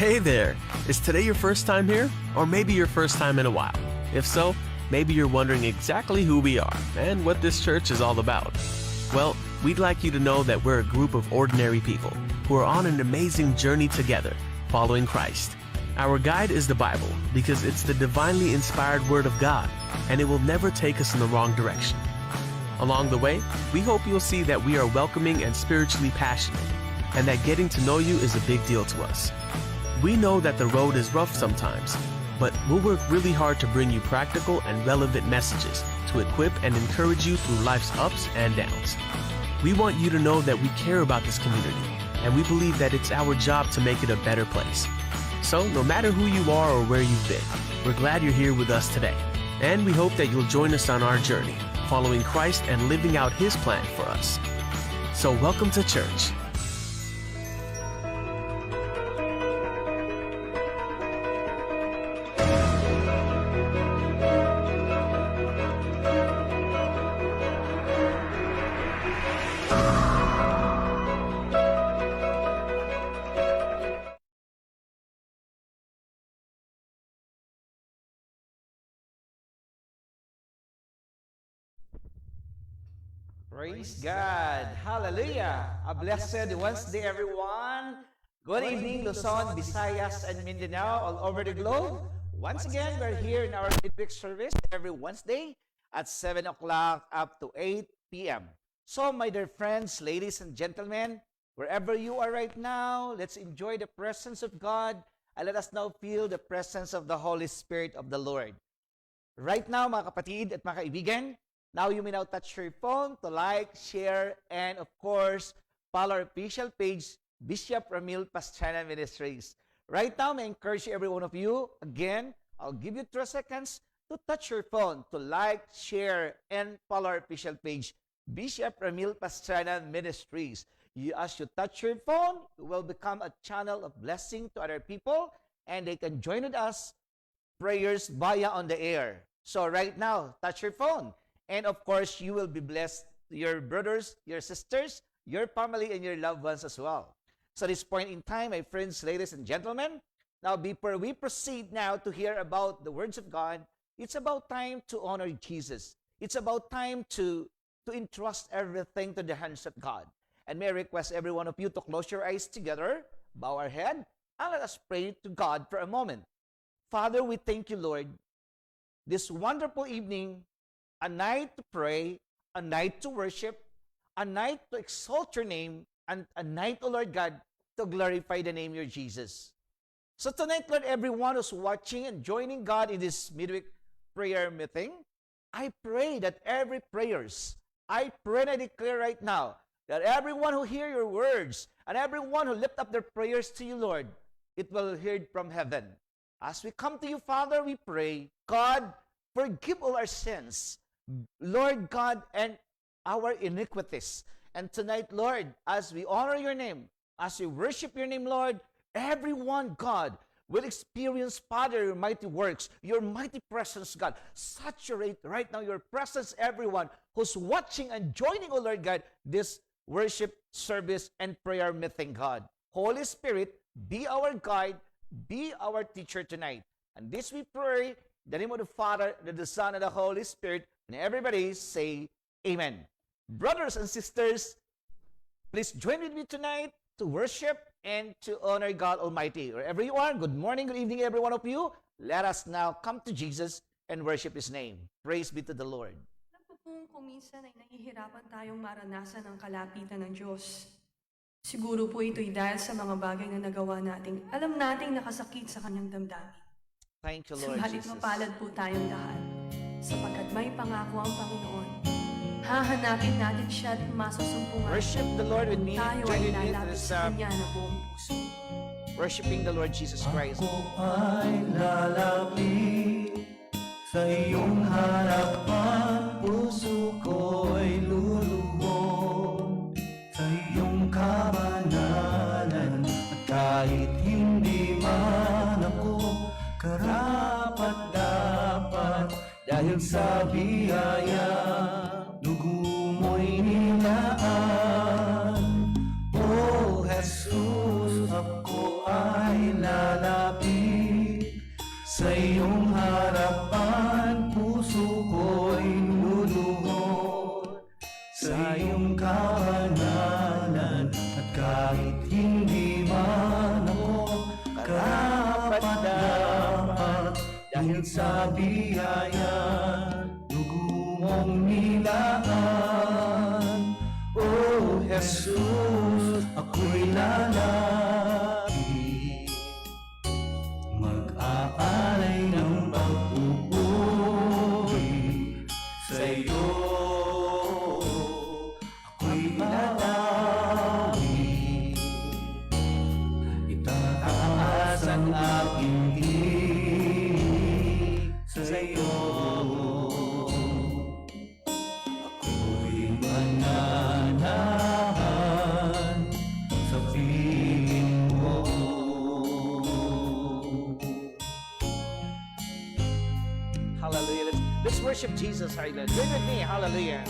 Hey there! Is today your first time here? Or maybe your first time in a while? If so, maybe you're wondering exactly who we are and what this church is all about. Well, we'd like you to know that we're a group of ordinary people who are on an amazing journey together, following Christ. Our guide is the Bible because it's the divinely inspired Word of God, and it will never take us in the wrong direction. Along the way, we hope you'll see that we are welcoming and spiritually passionate, and that getting to know you is a big deal to us. We know that the road is rough sometimes, but we'll work really hard to bring you practical and relevant messages to equip and encourage you through life's ups and downs. We want you to know that we care about this community, and we believe that it's our job to make it a better place. So, no matter who you are or where you've been, we're glad you're here with us today, and we hope that you'll join us on our journey, following Christ and living out His plan for us. So, welcome to church. Praise God. Hallelujah. A blessed Wednesday, everyone. Good evening, Luzon, Visayas, and Mindanao, all over the globe. Once again, we're here in our midweek service every Wednesday at 7 o'clock up to 8 p.m. So, my dear friends, ladies and gentlemen, wherever you are right now, let's enjoy the presence of God and let us now feel the presence of the Holy Spirit of the Lord. Right now, mga kapatid at mga kaibigan, now you may now touch your phone to like, share, and of course, follow our official page, Bishop Ramil Pastrana Ministries. Right now, I encourage every one of you, again, I'll give you 3 seconds to touch your phone to like, share, and follow our official page, Bishop Ramil Pastrana Ministries. As you touch your phone, you will become a channel of blessing to other people, and they can join with us prayers via on the air. So right now, touch your phone. And of course, you will be blessed, your brothers, your sisters, your family, and your loved ones as well. So at this point in time, my friends, ladies and gentlemen, now before we proceed now to hear about the words of God, it's about time to honor Jesus. It's about time to entrust everything to the hands of God. And may I request every one of you to close your eyes together, bow our head, and let us pray to God for a moment. Father, we thank you, Lord, this wonderful evening, a night to pray, a night to worship, a night to exalt your name, and a night, O Lord God, to glorify the name of your Jesus. So tonight, Lord, everyone who's watching and joining God in this midweek prayer meeting, I pray that every prayers, I pray and I declare right now, that everyone who hear your words, and everyone who lift up their prayers to you, Lord, it will hear it from heaven. As we come to you, Father, we pray, God, forgive all our sins, Lord God, and our iniquities. And tonight, Lord, as we honor your name, as we worship your name, Lord, everyone, God, will experience, Father, your mighty works, your mighty presence, God. Saturate right now your presence, everyone who's watching and joining, oh Lord God, this worship service and prayer meeting, God. Holy Spirit, be our guide, be our teacher tonight. And this we pray, in the name of the Father, the Son, and the Holy Spirit, and everybody say, Amen. Brothers and sisters, please join with me tonight to worship and to honor God Almighty. Wherever you are, good morning, good evening, every one of you. Let us now come to Jesus and worship His name. Praise be to the Lord. Alam po kung minsan ay nahihirapan tayong maranasan ang kalapitan ng Diyos. Siguro po ito'y dahil sa mga bagay na nagawa nating alam nating nakasakit sa kanyang damdamin. Thank you, Lord Subalit Jesus. mapalad po tayong lahat, sapagkat may pangako ang Panginoon. Hahanapin natin siya at masusumpungan. Worship the Lord with me. Tayo Join ay with me to lalapit this sa Kanya na buong puso. worshiping the Lord Jesus Christ. Ako ay lalapit sa iyong harapan, puso ko'y luluhod sa iyong kabanalan. At kahit hindi man ako karapat-dapat, dahil sa biyaya dugo mo'y nilaan. Oh Jesus, ako ay lalapit iyong harapan, puso ko'y luluhod sa iyong kabanalan. At kahit hindi man ako karapat-dapat, dahil sa biyaya dugo mong nilaan, O Jesus, ako'y lalapit, mag-aalay ng pag-uuri sa iyo. Ako'y lalapit, itataas ang aking tinig sa iyo. Ako'y mananahan sa piling mo. Hallelujah. Let's worship Jesus. Hallelujah. Join with me. Hallelujah.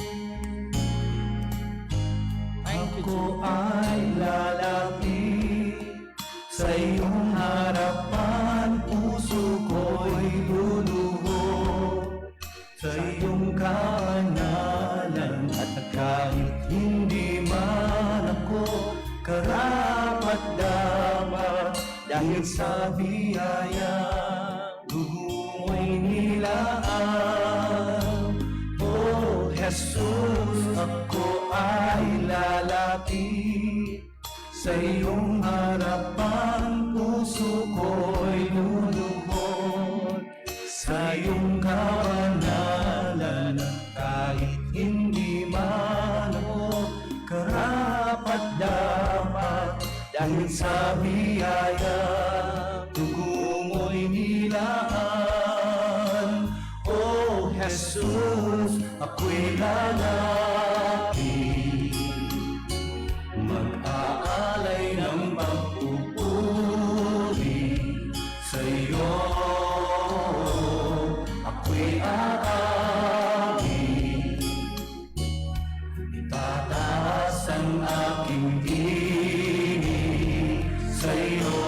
Thank you, Ako Jesus. ay lalapit sa iyong harapan, puso ko'y luluhod sa iyong kabanalan. At kahit hindi man ako karapat-dapat, dahil sa biyaya dugo mo'y nilaan, O Jesus, ako ay lalapit sa iyong harapan, puso ko'y luluhod sa iyong kabanalan. Kahit hindi man ako karapat-dapat, dahil sa biyaya dugo mo'y nilaan, O Jesus, ako'y lalapit, mag-aalay ng pag-uuri sa iyo. Ako'y aawit, itataas ang aking tinig sa iyo.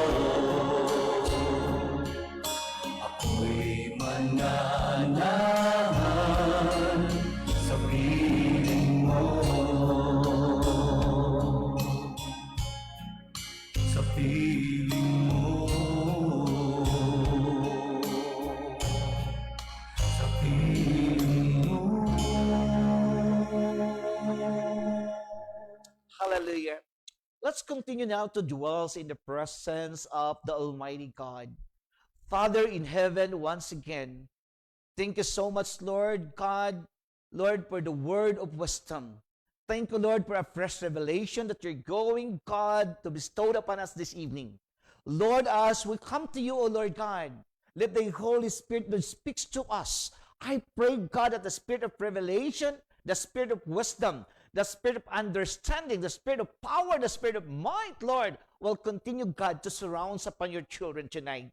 Ako'y mananahan sa piling mo, sa piling mo, sa piling mo. Hallelujah. Let's continue now to dwell in the presence of the Almighty God. Father in heaven, once again, thank you so much, Lord God, Lord, for the word of wisdom. Thank you, Lord, for a fresh revelation that you're going, God, to bestow upon us this evening. Lord, as we come to you, O Lord God, let the Holy Spirit that speaks to us. I pray, God, that the spirit of revelation, the spirit of wisdom, the spirit of understanding, the spirit of power, the spirit of might, Lord, will continue, God, to surround upon your children tonight.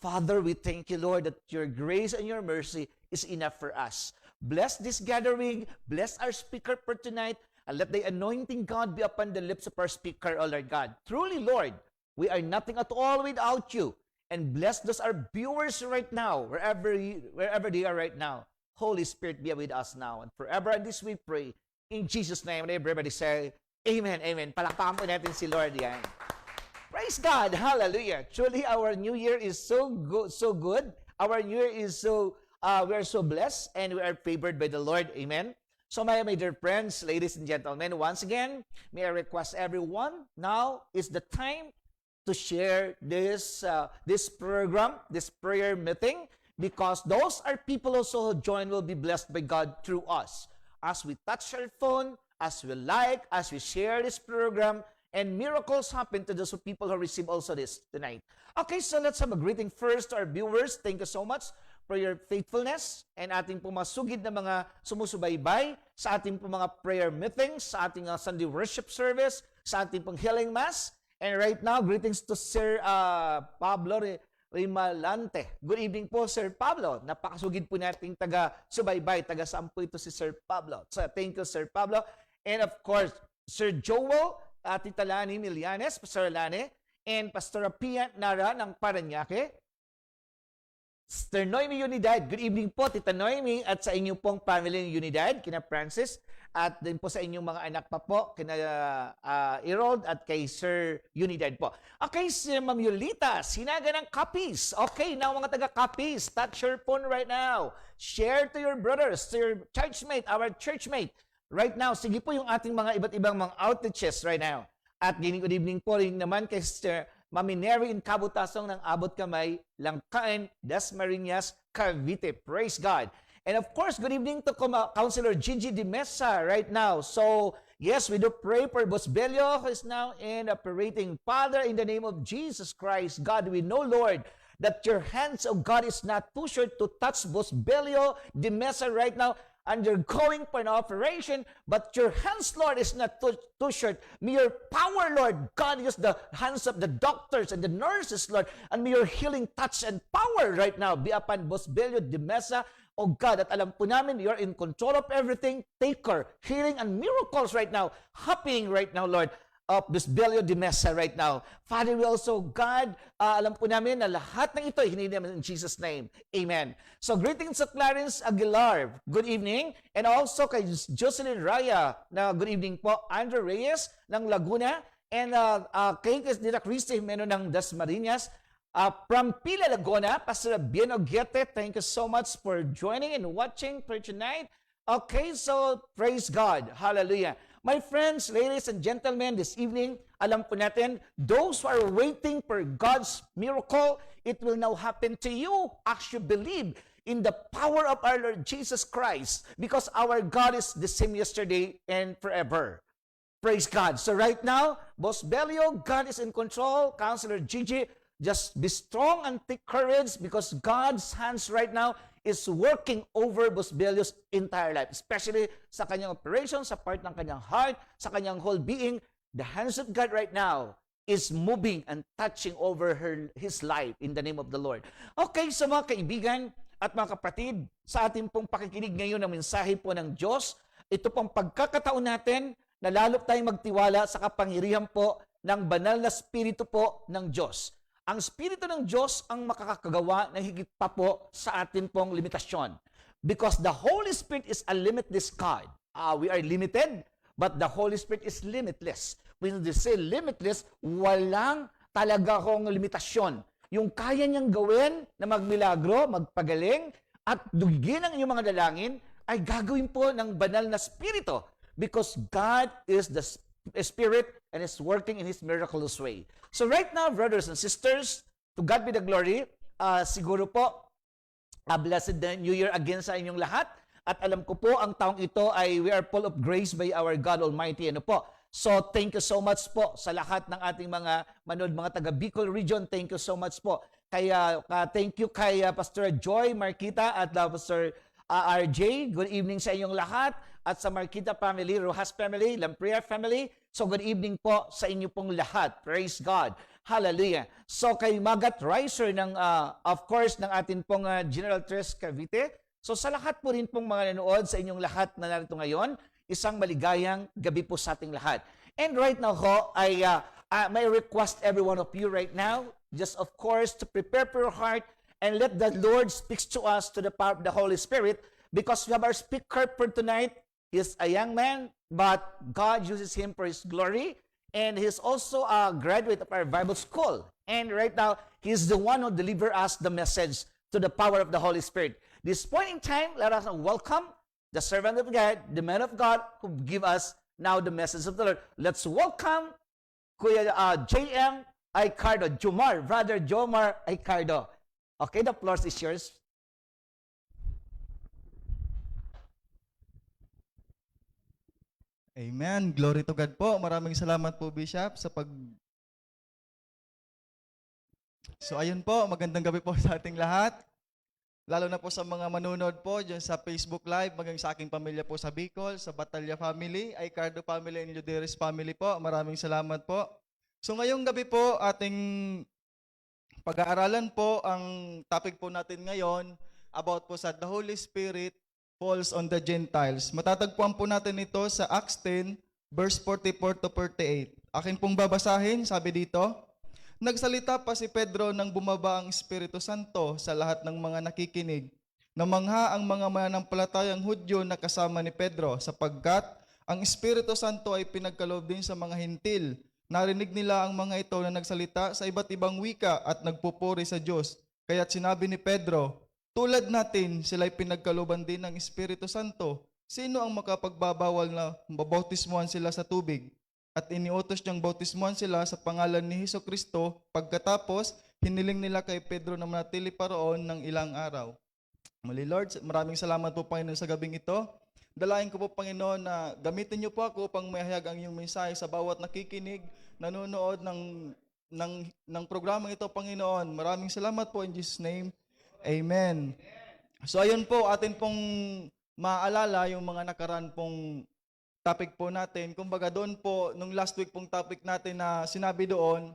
Father, we thank you, Lord, that your grace and your mercy is enough for us. Bless this gathering, bless our speaker for tonight, and let the anointing, God, be upon the lips of our speaker, O Lord God. Truly, Lord, we are nothing at all without you. And bless those our viewers right now, wherever they are right now. Holy Spirit, be with us now and forever. And this we pray. In Jesus' name, and everybody say, Amen, Amen. Palakpakan po natin si Lord yan. Praise God. Hallelujah. Truly, our new year is so good. Our new year is we are so blessed and we are favored by the Lord. Amen. So, my dear friends, ladies and gentlemen, once again, may I request everyone, now is the time to share this program, this prayer meeting, because those are people also who join will be blessed by God through us. As we touch our phone, as we like, as we share this program, and miracles happen to those people who receive also this tonight. Okay, so let's have a greeting first to our viewers. Thank you so much for your faithfulness and ating po mga sugid na mga sumusubaybay sa ating po mga prayer meetings, sa ating Sunday worship service, sa ating pong healing mass. And right now, greetings to Sir Pablo Rimalante. Good evening po, Sir Pablo. Napakasugid po nating taga-subaybay, taga-sampo ito si Sir Pablo. So, thank you, Sir Pablo. And of course, Sir Joel, Tita Lani Milianes, Pastor Lani, and Pastor Pia Nara ng Paranaque. Sister Noemi Unidad. Good evening po, Tita Noemi, at sa inyong pong family ng Unidad, kina Francis, at din po sa inyong mga anak pa po, kina Erold at kay Sir Unidad po. Okay, si Ma'am Yolita, sinaga ng copies. Okay, now mga taga-copies, touch your phone right now. Share to your brothers, to your churchmate, our churchmate. Right now, sige po yung ating mga iba't ibang mga outreaches right now. At good evening po rin naman kay Sister Mami Neri in Kabutasong ng Abot Kamay, Langkain, Dasmariñas, Cavite. Praise God. And of course, good evening to Councilor Gigi De Mesa right now. So, yes, we do pray for Boss Belio, who is now in operating. Father, in the name of Jesus Christ, God, we know, Lord, that your hands, oh God, is not too short to touch Boss Belio De Mesa right now, undergoing for an operation, but your hands, Lord, is not too short. May your power, Lord, God, use the hands of the doctors and the nurses, Lord, and may your healing touch and power right now be upon Boss Belio De Mesa, oh God, at alam po namin, you're in control of everything. Take her, healing and miracles right now, happening right now, Lord, of Boss Belio De Mesa right now. Father, we also, God, alam po namin na lahat ng ito, hinili namin in Jesus' name. Amen. So, greetings to Clarence Aguilar. Good evening. And also kay Jocelyn Raya, na good evening po. Andrew Reyes ng Laguna. And kay Dina Christy Jimeno ng Dasmariñas. From Pila, Laguna, Pastor Bien Oguete, thank you so much for joining and watching for tonight. Okay, so praise God. Hallelujah. My friends, ladies and gentlemen, this evening, alam po natin, those who are waiting for God's miracle, it will now happen to you as you believe in the power of our Lord Jesus Christ, because our God is the same yesterday and forever. Praise God. So right now, Boss Belio, God is in control. Counselor Gigi, just be strong and take courage, because God's hands right now is working over Boss Belio's entire life, especially sa kanyang operation, sa part ng kanyang heart, sa kanyang whole being. The hands of God right now is moving and touching over his life in the name of the Lord. Okay, so mga kaibigan at mga kapatid, sa ating pong pakikinig ngayon ng mensahe po ng Diyos, ito pong pagkakataon natin na lalo tayong magtiwala sa kapangyarihan po ng banal na Espiritu po ng Diyos. Ang Espiritu ng Diyos ang makakagawa ng higit pa po sa atin pong limitasyon. Because the Holy Spirit is a limitless God. We are limited, but the Holy Spirit is limitless. When they say limitless, walang talaga akong limitasyon. Yung kaya niyang gawin na magmilagro, magpagaling, at dugin ang inyong mga dalangin, ay gagawin po ng banal na Espiritu. Because God is the Spirit and is working in His miraculous way. So right now, brothers and sisters, to God be the glory. Siguro po, blessed New Year again sa inyong lahat. At alam ko po, ang taong ito ay we are full of grace by our God Almighty. Ano po? So thank you so much po sa lahat ng ating mga manood, mga taga Bicol region. Thank you so much po. Kaya thank you kay Pastor Joy Marquita at Pastor RJ. Good evening sa inyong lahat. At sa Marquita family, Rojas family, Lampria family. So good evening po sa inyo pong lahat. Praise God. Hallelujah. So kay Magat Riser ng, of course, ng atin pong General Tres Cavite. So sa lahat po rin pong mga nanood sa inyong lahat na narito ngayon, isang maligayang gabi po sa ating lahat. And right now ho, I may request every one of you right now, just of course, to prepare for your heart and let the Lord speak to us to the power of the Holy Spirit, because we have our speaker for tonight. He is a young man, but God uses him for His glory. And he's also a graduate of our Bible school. And right now, he's the one who delivers us the message to the power of the Holy Spirit. This point in time, let us welcome the servant of God, the man of God, who give us now the message of the Lord. Let's welcome Kuya J.M. Aicardo, Brother Jomar Aicardo. Okay, the floor is yours. Amen. Glory to God po. Maraming salamat po, Bishop, sa So ayun po, magandang gabi po sa ating lahat. Lalo na po sa mga manunod po dyan sa Facebook Live, maging sa aking pamilya po sa Bicol, sa Batalya family, Aicardo family, and Luderes family po. Maraming salamat po. So ngayong gabi po, ating pag-aaralan po, ang topic po natin ngayon about po sa the Holy Spirit falls on the Gentiles. Matatagpuan po natin ito sa Acts 10, verse 44 to 48. Akin pong babasahin, sabi dito, Nagsalita pa si Pedro nang bumaba ang Espiritu Santo sa lahat ng mga nakikinig. Namangha ang mga mananampalatayang Hudyo na kasama ni Pedro sapagkat ang Espiritu Santo ay pinagkaloob din sa mga hintil. Narinig nila ang mga ito na nagsalita sa iba't ibang wika at nagpupuri sa Diyos. Kaya't sinabi ni Pedro, tulad natin, sila'y pinagkalooban din ng Espiritu Santo. Sino ang makapagbabawal na mabautismuhan sila sa tubig? At iniutos niyang bautismuhan sila sa pangalan ni Hesukristo. Pagkatapos, hiniling nila kay Pedro na manatili pa roon ng ilang araw. Muli Lord, maraming salamat po Panginoon sa gabing ito. Dalayan ko po Panginoon na gamitin niyo po ako upang mayahayag ang iyong mensahe sa bawat nakikinig, nanonood ng programang ito Panginoon. Maraming salamat po in Jesus' name. Amen. So ayun po, atin pong maalala yung mga nakaraan pong topic po natin. Kumbaga doon po, nung last week pong topic natin na sinabi doon,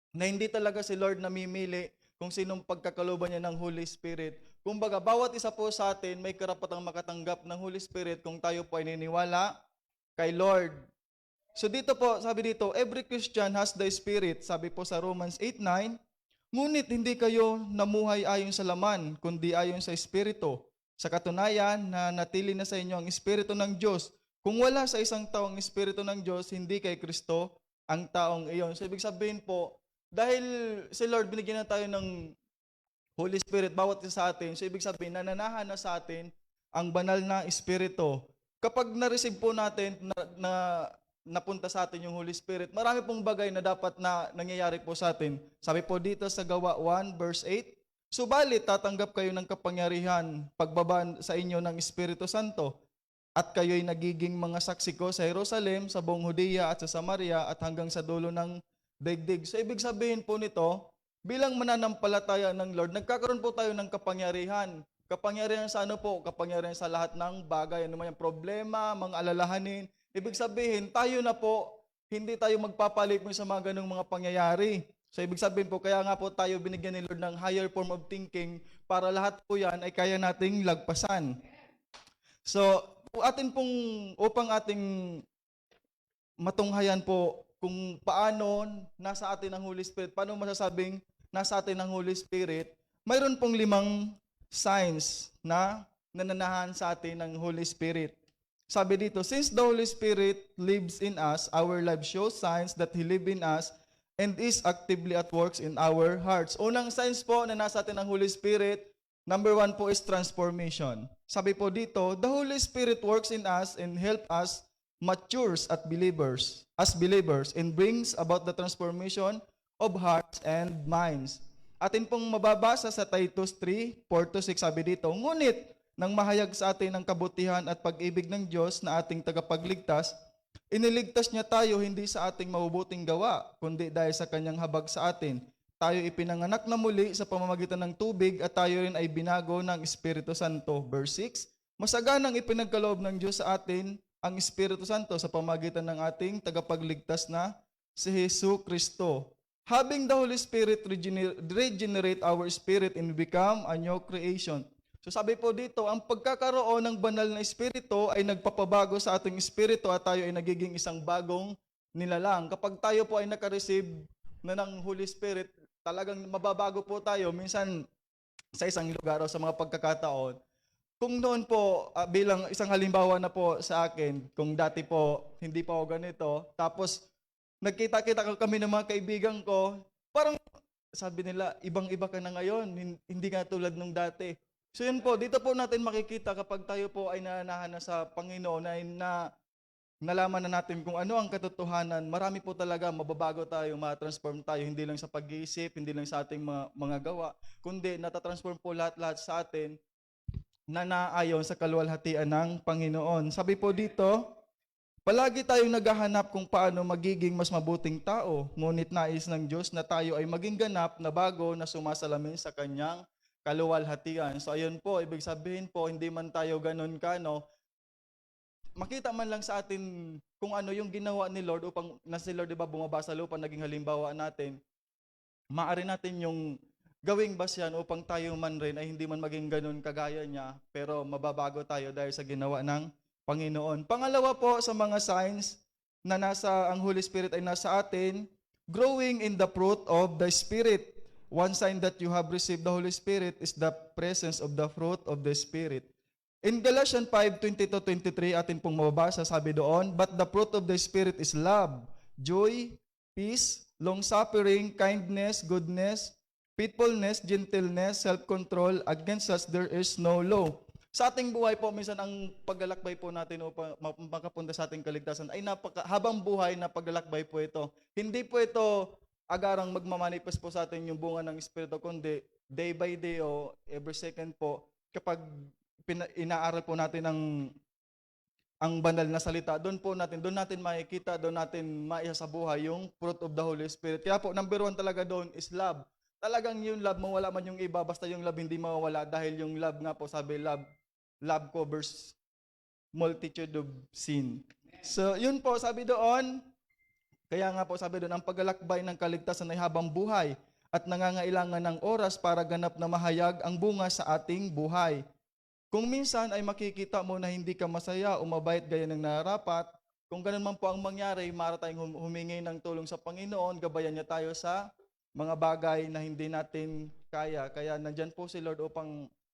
na hindi talaga si Lord namimili kung sinong pagkakaloban niya ng Holy Spirit. Kumbaga, bawat isa po sa atin may karapatang makatanggap ng Holy Spirit kung tayo po ay niniwala kay Lord. So dito po, sabi dito, every Christian has the Spirit. Sabi po sa Romans 8:9, ngunit hindi kayo namuhay ayon sa laman, kundi ayon sa Espiritu. Sa katunayan, na natili na sa inyo ang Espiritu ng Diyos. Kung wala sa isang tao ang Espiritu ng Diyos, hindi kay Kristo ang taong iyon. So ibig sabihin po, dahil si Lord binigyan na tayo ng Holy Spirit, bawat isa sa atin, so ibig sabihin, nananahan na sa atin ang banal na Espiritu. Kapag na-receive po natin, napunta sa atin yung Holy Spirit, marami pong bagay na dapat na nangyayari po sa atin. Sabi po dito sa Gawa 1 verse 8, subalit tatanggap kayo ng kapangyarihan pagbaba sa inyo ng Espiritu Santo, at kayo'y nagiging mga saksi ko sa Jerusalem, sa buong Judea at sa Samaria at hanggang sa dulo ng daigdig. So ibig sabihin po nito, bilang mananampalataya ng Lord, nagkakaroon po tayo ng kapangyarihan. Kapangyarihan sa ano po? Kapangyarihan sa lahat ng bagay, ano man yung problema, mga alalahanin. Ibig sabihin, tayo na po, hindi tayo magpapalit mo sa mga ganung mga pangyayari. So ibig sabihin po, kaya nga po tayo binigyan ni Lord ng higher form of thinking para lahat po yan ay kaya nating lagpasan. So, atin pong, upang ating matunghayan po kung paano nasa atin ang Holy Spirit, paano masasabing nasa atin ang Holy Spirit, mayroon pong 5 signs na nananahan sa atin ng Holy Spirit. Sabi dito, since the Holy Spirit lives in us, our life shows signs that He lives in us and is actively at work in our hearts. Unang signs po na nasa atin ang Holy Spirit, number 1 po is transformation. Sabi po dito, the Holy Spirit works in us and help us matures as believers and brings about the transformation of hearts and minds. Atin pong mababasa sa Titus 3:4-6, sabi dito, ngunit nang mahayag sa atin ang kabutihan at pag-ibig ng Diyos na ating tagapagligtas, iniligtas niya tayo hindi sa ating mabubuting gawa, kundi dahil sa kanyang habag sa atin. Tayo ipinanganak na muli sa pamamagitan ng tubig at tayo rin ay binago ng Espiritu Santo. Verse 6, masaganang ipinagkaloob ng Diyos sa atin ang Espiritu Santo sa pamamagitan ng ating tagapagligtas na si Hesukristo. Having the Holy Spirit regenerate our spirit and become a new creation. So sabi po dito, ang pagkakaroon ng banal na Espiritu ay nagpapabago sa ating Espiritu at tayo ay nagiging isang bagong nilalang. Kapag tayo po ay nakareceive na ng Holy Spirit, talagang mababago po tayo. Minsan sa isang lugar o sa mga pagkakataon, kung noon po, bilang isang halimbawa na po sa akin, kung dati po, hindi pa ako ganito, tapos nagkita-kita kami ng mga kaibigan ko, parang sabi nila, ibang-iba ka na ngayon, hindi ka tulad nung dati. So yun po, dito po natin makikita kapag tayo po ay nananahan na sa Panginoon, ay nalaman na natin kung ano ang katotohanan, marami po talaga, mababago tayo, ma-transform tayo, hindi lang sa pag-iisip, hindi lang sa ating mga gawa, kundi natatransform po lahat-lahat sa atin na naayon sa kaluwalhatian ng Panginoon. Sabi po dito, palagi tayong naghahanap kung paano magiging mas mabuting tao, ngunit nais ng Diyos na tayo ay maging ganap na bago na sumasalamin sa Kanyang kaluwalhatian. So ayun po, ibig sabihin po, hindi man tayo ganun makita man lang sa atin kung ano yung ginawa ni Lord upang na si Lord, diba, bumaba sa lupa, naging halimbawa natin, maaari natin yung gawing basyan upang tayo man rin ay hindi man maging ganun kagaya niya, pero mababago tayo dahil sa ginawa ng Panginoon. Pangalawa po sa mga signs na ang Holy Spirit ay nasa atin, growing in the fruit of the Spirit. One sign that you have received the Holy Spirit is the presence of the fruit of the Spirit. In Galatians 5:20-23, atin pong mababasa, sabi doon, but the fruit of the Spirit is love, joy, peace, long-suffering, kindness, goodness, faithfulness, gentleness, self-control. Against such there is no law. Sa ating buhay po, minsan ang paglalakbay po natin upang makapunta sa ating kaligtasan ay habang buhay na paglalakbay po ito. Hindi po ito agarang magmamanifest po sa atin yung bunga ng Espiritu, kundi day by day o every second po, kapag inaaral po natin ang banal na salita, doon natin makikita, doon natin maisa sa buhay yung fruit of the Holy Spirit. Kaya po, number 1 talaga doon is love. Talagang yung love, mawala man yung iba, basta yung love hindi mawawala dahil yung love nga po, sabi, love covers multitude of sin. So, yun po, sabi doon, kaya nga po sabi doon, ang paglalakbay ng kaligtasan ay habang buhay at nangangailangan ng oras para ganap na mahayag ang bunga sa ating buhay. Kung minsan ay makikita mo na hindi ka masaya o mabait gaya ng nararapat, kung ganun man po ang mangyari, mara tayong humingi ng tulong sa Panginoon, gabayan niya tayo sa mga bagay na hindi natin kaya. Kaya nandyan po si Lord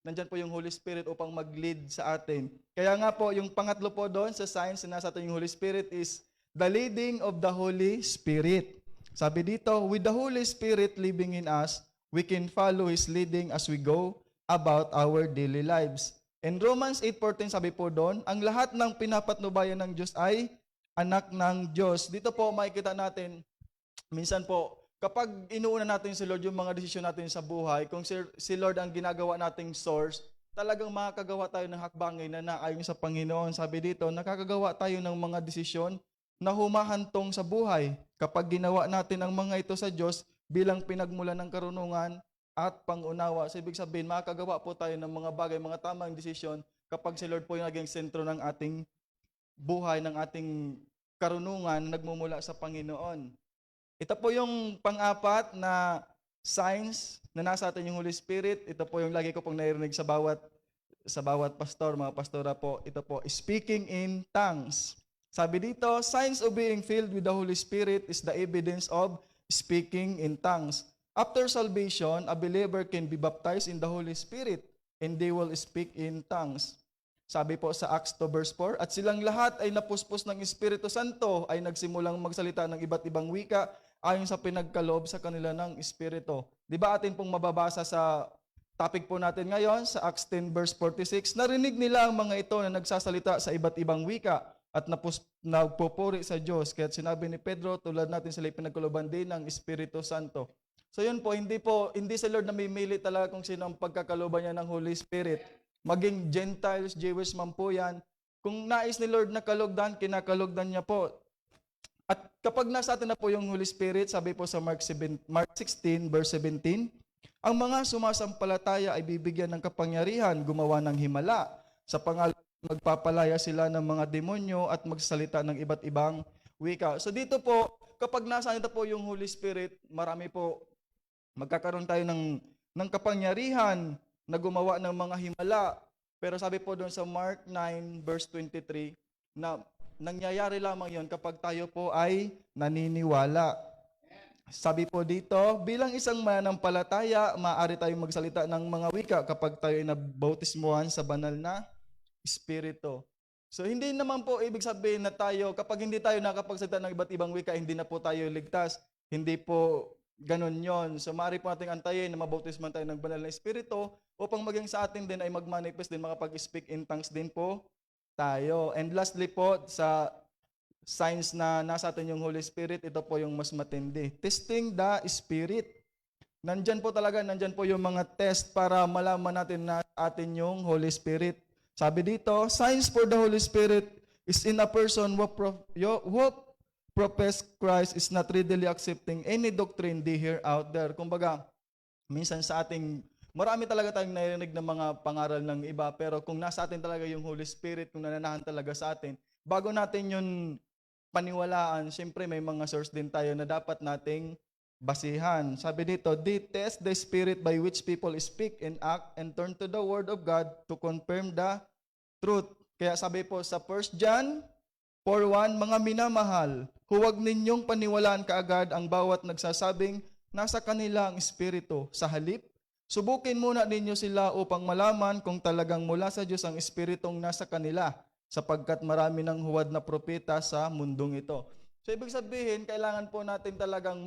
nandyan po yung Holy Spirit upang mag-lead sa atin. Kaya nga po, yung pangatlo po doon sa signs na nasa atin yung Holy Spirit is the leading of the Holy Spirit. Sabi dito, with the Holy Spirit living in us, we can follow His leading as we go about our daily lives. In Romans 8:14, sabi po doon, ang lahat ng pinapatnubayan ng Diyos ay anak ng Diyos. Dito po makikita natin, minsan po, kapag inuuna natin si Lord yung mga desisyon natin sa buhay, kung si Lord ang ginagawa nating source, talagang makakagawa tayo ng hakbangin na naayon sa Panginoon. Sabi dito, nakakagawa tayo ng mga desisyon na humahantong sa buhay kapag ginawa natin ang mga ito sa Diyos bilang pinagmulan ng karunungan at pangunawa. So, ibig sabihin, makakagawa po tayo ng mga bagay, mga tamang desisyon kapag si Lord po yung naging sentro ng ating buhay, ng ating karunungan nagmumula sa Panginoon. Ito po yung pang-apat na signs na nasa atin yung Holy Spirit. Ito po yung lagi ko pong naririnig sa bawat pastor, mga pastora po. Ito po, speaking in tongues. Sabi dito, signs of being filled with the Holy Spirit is the evidence of speaking in tongues. After salvation, a believer can be baptized in the Holy Spirit and they will speak in tongues. Sabi po sa Acts 2 verse 4, at silang lahat ay napuspos ng Espiritu Santo ay nagsimulang magsalita ng iba't ibang wika ayon sa pinagkaloob sa kanila ng Espiritu. Di ba atin pong mababasa sa topic po natin ngayon sa Acts 10 verse 46, narinig nila ang mga ito na nagsasalita sa iba't ibang wika at nagpupuri sa Diyos. Kaya sinabi ni Pedro, tulad natin sila pinagkalooban din ng Espiritu Santo. So yun po, hindi si Lord namimili talaga kung sino ang pagkakalooban niya ng Holy Spirit. Maging Gentiles, Jewish man po yan. Kung nais ni Lord na kalugdan, kinakalugdan niya po. At kapag nasa atin na po yung Holy Spirit, sabi po sa Mark 16 verse 17, ang mga sumasampalataya ay bibigyan ng kapangyarihan, gumawa ng himala. Sa pangalan magpapalaya sila ng mga demonyo at magsasalita ng iba't ibang wika. So dito po, kapag nasa atin po yung Holy Spirit, marami po, magkakaroon tayo ng kapangyarihan na gumawa ng mga himala. Pero sabi po doon sa Mark 9 verse 23 na nangyayari lamang yon kapag tayo po ay naniniwala. Sabi po dito, bilang isang mananampalataya, maaari tayong magsalita ng mga wika kapag tayo ay nabautismuhan sa banal na Espiritu. So hindi naman po ibig sabihin na tayo, kapag hindi tayo nakapagsalita ng iba't ibang wika, hindi na po tayo ligtas. Hindi po ganun yon. So maaari po natin antayin na mabautisman tayo ng banal na Espiritu upang maging sa atin din ay mag-manifest din, makapag-speak in tongues din po tayo. And lastly po, sa signs na nasa atin yung Holy Spirit, ito po yung mas matindi. Testing the Spirit. Nandyan po yung mga test para malaman natin na atin yung Holy Spirit. Sabi dito, signs for the Holy Spirit is in a person who profess Christ is not readily accepting any doctrine they hear out there. Kumbaga, minsan sa ating, marami talaga tayong narinig ng mga pangaral ng iba, pero kung nasa atin talaga yung Holy Spirit, kung nananahan talaga sa atin, bago natin yun paniwalaan, syempre may mga source din tayo na dapat nating basihan. Sabi dito, they test the spirit by which people speak and act and turn to the word of God to confirm the truth. Kaya sabi po sa 1 John 4:1, mga minamahal, Huwag ninyong paniwalaan kaagad ang bawat nagsasabing nasa kanila ang espiritu. Sa halip, subukin muna ninyo sila upang malaman kung talagang mula sa Diyos ang espiritong nasa kanila, sapagkat marami ng huwad na propeta sa mundong ito. So ibig sabihin, kailangan po natin talagang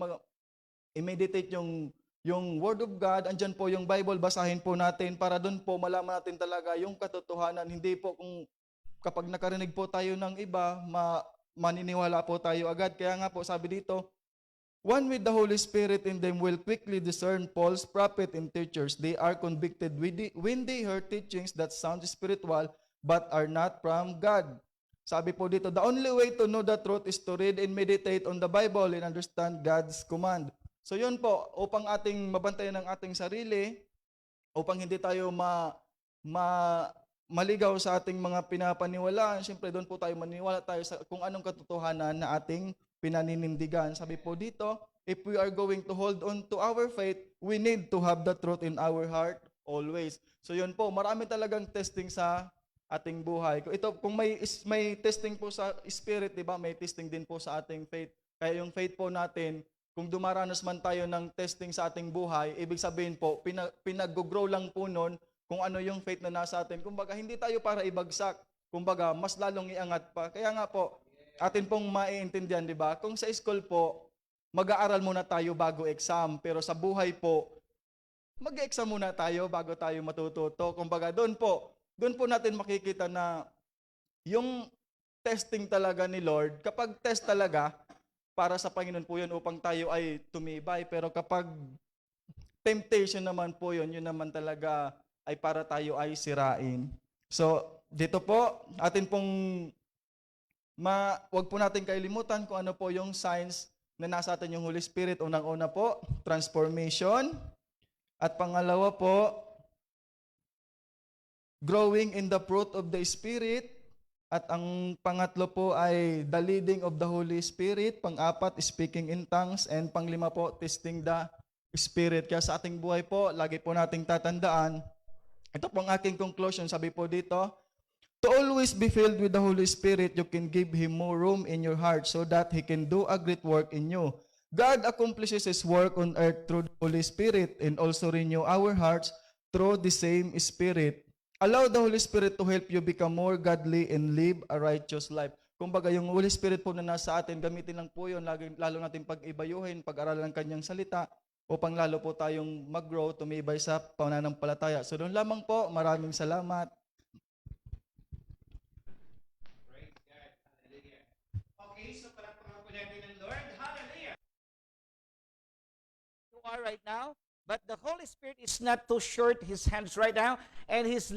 i-meditate yung Word of God. Andyan po yung Bible, basahin po natin para doon po malaman natin talaga yung katotohanan. Hindi po kung kapag nakarinig po tayo ng iba, maniniwala po tayo agad. Kaya nga po sabi dito, one with the Holy Spirit in them will quickly discern false prophet and teachers. They are convicted when they hear teachings that sound spiritual but are not from God. Sabi po dito, the only way to know the truth is to read and meditate on the Bible and understand God's command. So yun po, upang ating mabantayan ang ating sarili, upang hindi tayo maligaw sa ating mga pinapaniwalaan, siyempre doon po tayo maniniwala tayo sa kung anong katotohanan na ating pinaninindigan. Sabi po dito, if we are going to hold on to our faith, we need to have the truth in our heart always. So yun po, marami talagang testing sa ating buhay. Ito, kung may testing po sa spirit, di ba? May testing din po sa ating faith. Kaya yung faith po natin, kung dumaranas man tayo ng testing sa ating buhay, ibig sabihin po, pinag-grow lang po nun kung ano yung faith na nasa atin. Kumbaga, hindi tayo para ibagsak. Kumbaga, mas lalong iangat pa. Kaya nga po, atin pong maiintindihan, di ba? Kung sa school po, mag-aaral muna tayo bago exam. Pero sa buhay po, mag-exam muna tayo bago tayo matututo. Kumbaga, doon po natin makikita na yung testing talaga ni Lord, kapag test talaga, para sa Panginoon po yun upang tayo ay tumibay. Pero kapag temptation naman po yun naman talaga ay para tayo ay sirain. So, dito po, atin pong wag po natin kailimutan kung ano po yung signs na nasa atin yung Holy Spirit. Unang-una po, transformation. At pangalawa po, growing in the fruit of the Spirit. At ang pangatlo po ay the leading of the Holy Spirit. Pang-apat, speaking in tongues. And panglima po, testing the Spirit. Kaya sa ating buhay po, lagi po nating tatandaan. Ito po ang aking conclusion. Sabi po dito, to always be filled with the Holy Spirit, you can give Him more room in your heart so that He can do a great work in you. God accomplishes His work on earth through the Holy Spirit and also renew our hearts through the same Spirit. Allow the Holy Spirit to help you become more godly and live a righteous life. Kumbaga, yung Holy Spirit po na nasa atin, gamitin lang po yun, lalo natin pag-ibayuhin, pag-aralan ng kanyang salita, upang lalo po tayong mag-grow, tumibay sa pananampalataya. So doon lamang po, maraming salamat. Okay, so palakpakan po natin ng Lord. Hallelujah! You are right now, but the Holy Spirit is not too short His hands right now, and His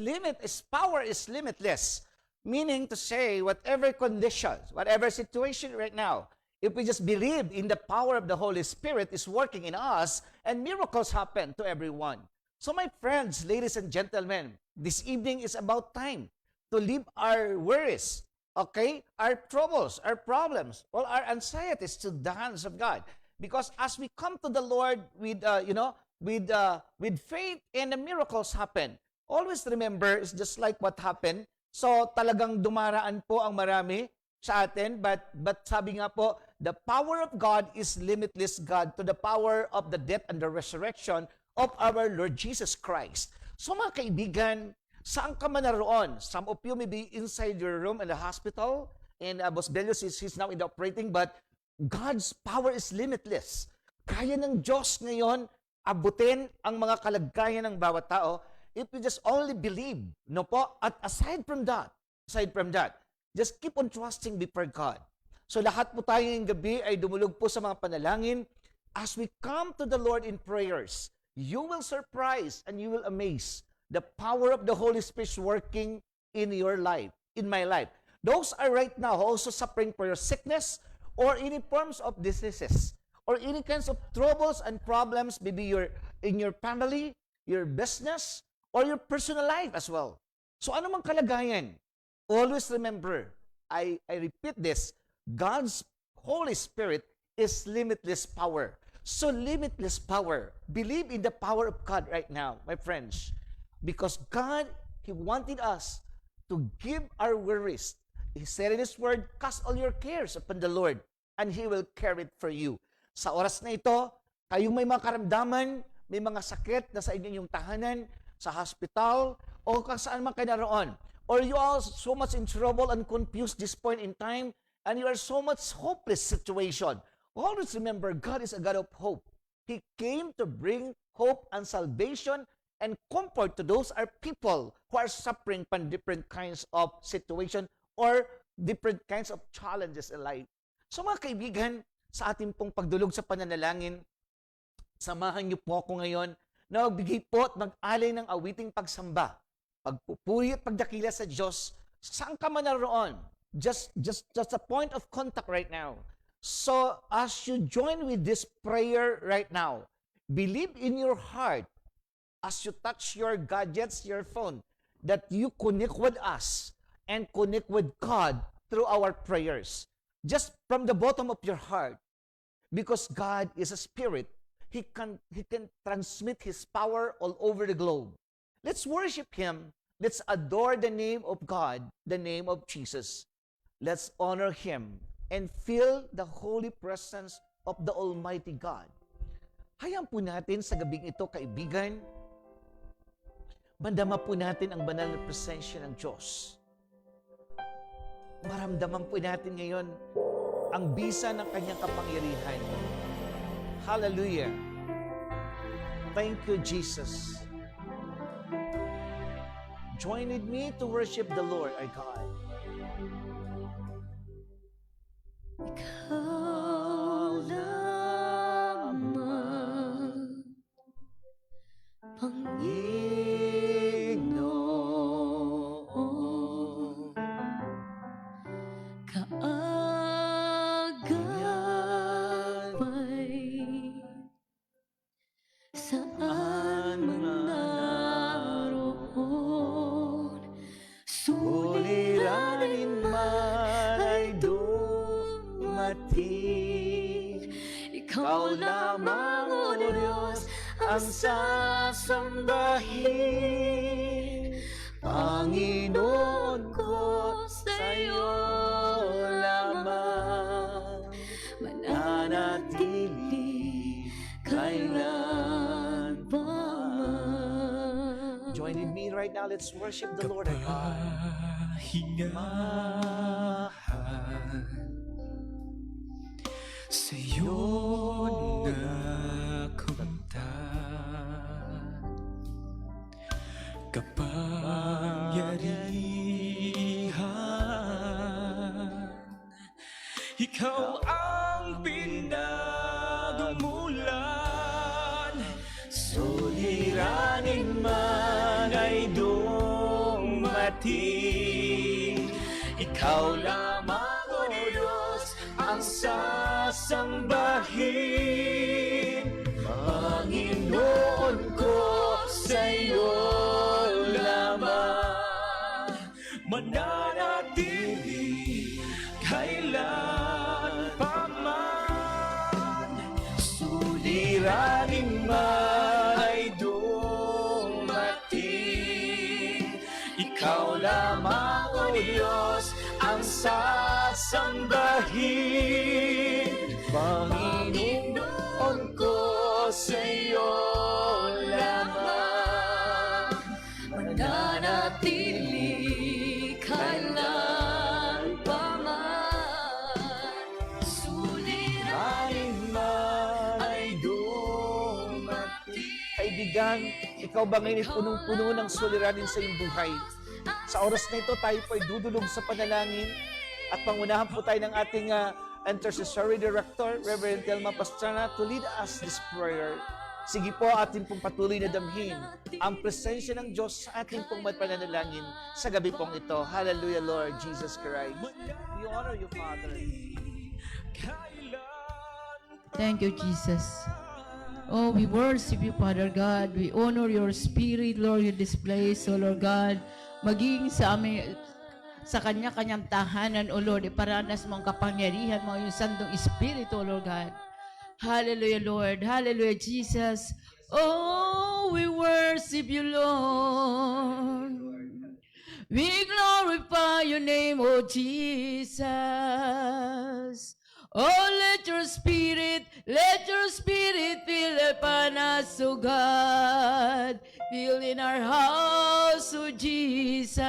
power is limitless. Meaning to say, whatever conditions, whatever situation right now, if we just believe in the power of the Holy Spirit is working in us, and miracles happen to everyone. So my friends, ladies and gentlemen, this evening is about time to leave our worries, okay, our troubles, our problems, all our anxieties to the hands of God. Because as we come to the Lord with faith, and the miracles happen. Always remember, it's just like what happened. So talagang dumaraan po ang marami sa atin, but sabi nga po, the power of God is limitless, God, to the power of the death and the resurrection of our Lord Jesus Christ. So mga kaibigan, saan ka man naroon? Some of you may be inside your room in the hospital, and Boss Belius he's now in the operating, but God's power is limitless. Kaya ng Diyos ngayon abutin ang mga kalagayan ng bawat tao if we just only believe, no po? At aside from that, just keep on trusting before God. So lahat po tayo ngayong gabi ay dumulog po sa mga panalangin. As we come to the Lord in prayers, you will surprise and you will amaze the power of the Holy Spirit working in your life, in my life. Those are right now also suffering for your sickness or any forms of diseases or any kinds of troubles and problems, maybe in your family, your business, or your personal life as well. So ano mang kalagayan, always remember, I repeat this, God's Holy Spirit is limitless power. So limitless power. Believe in the power of God right now, my friends. Because God, He wanted us to give our worries. He said in His word, cast all your cares upon the Lord, and He will carry it for you. Sa oras na ito, kayong may mga karamdaman, may mga sakit na sa inyong tahanan, sa hospital, o kung saan man kayo naroon, or you are so much in trouble and confused this point in time, and you are so much hopeless situation. Always remember, God is a God of hope. He came to bring hope and salvation and comfort to those are people who are suffering from different kinds of situation or different kinds of challenges in life. So mga kaibigan, sa ating pong pagdulog sa pananalangin, samahan niyo po ako ngayon na magbigay po at mag-alay ng awiting pagsamba, pagpupuri at pagdakila sa Diyos, saan ka man naroon. Just a point of contact right now. So as you join with this prayer right now, believe in your heart as you touch your gadgets, your phone, that you connect with us and connect with God through our prayers. Just from the bottom of your heart, because God is a spirit, He can transmit His power all over the globe. Let's worship Him. Let's adore the name of God, the name of Jesus. Let's honor Him and feel the holy presence of the Almighty God. Hayaan po natin sa gabing ito, kaibigan, mandama po natin ang banal na presensya ng Diyos. Maramdaman po natin ngayon ang bisa ng Kanyang kapangyarihan. Hallelujah! Thank you, Jesus. Join with me to worship the Lord, our God. Ikaw lamang, Panginoon, kaagapay, saan man naroon, suliranin man ay dumating. Ikaw lamang, O Diyos, ang sasambahin. Panginoon ko, sa'yo lamang mananatili kailan pa man. Join with me right now. Let's worship the Lord, our God. Kapahingahan sa'yo nakamtan, kapangyarihan, ikaw ang pinagmulan, suliranin man ay dumating. Ikaw lamang, O Diyos, ang sasambahin. Panginoon ko, sa'yo lamang mananatili kailan pa man. Suliranin man ay dumating. Ikaw lamang, O Diyos, ang sasambahin. Panginoon ko, sa'yo lamang mananatili kailan pa man. Suliranin man ay dumating. Kaibigan, ikaw ba ngayon ay punong-puno ng suliranin sa iyong buhay? Sa oras na ito, tayo po ay dudulog sa panalangin at pangunahan po tayo ng ating intercessory director, Reverend Telma Pastrana, to lead us this prayer. Sige po, atin pong patuloy na damhin ang presensya ng Diyos sa ating pong pananalangin sa gabi pong ito. Hallelujah, Lord Jesus Christ. We honor you, Father. Thank you, Jesus. Oh, we worship you, Father God. We honor your spirit, Lord, in this place, oh Lord God. Maging sa amin, sa kanya-kanyang tahanan, O Lord, iparanas mo ang kapangyarihan mo, yung Santong Espiritu, O Lord God. Hallelujah, Lord. Hallelujah, Jesus. Oh, we worship you, Lord. We glorify your name, O Jesus. Oh, let your spirit fill upon us, oh God. Fill in our house, oh Jesus.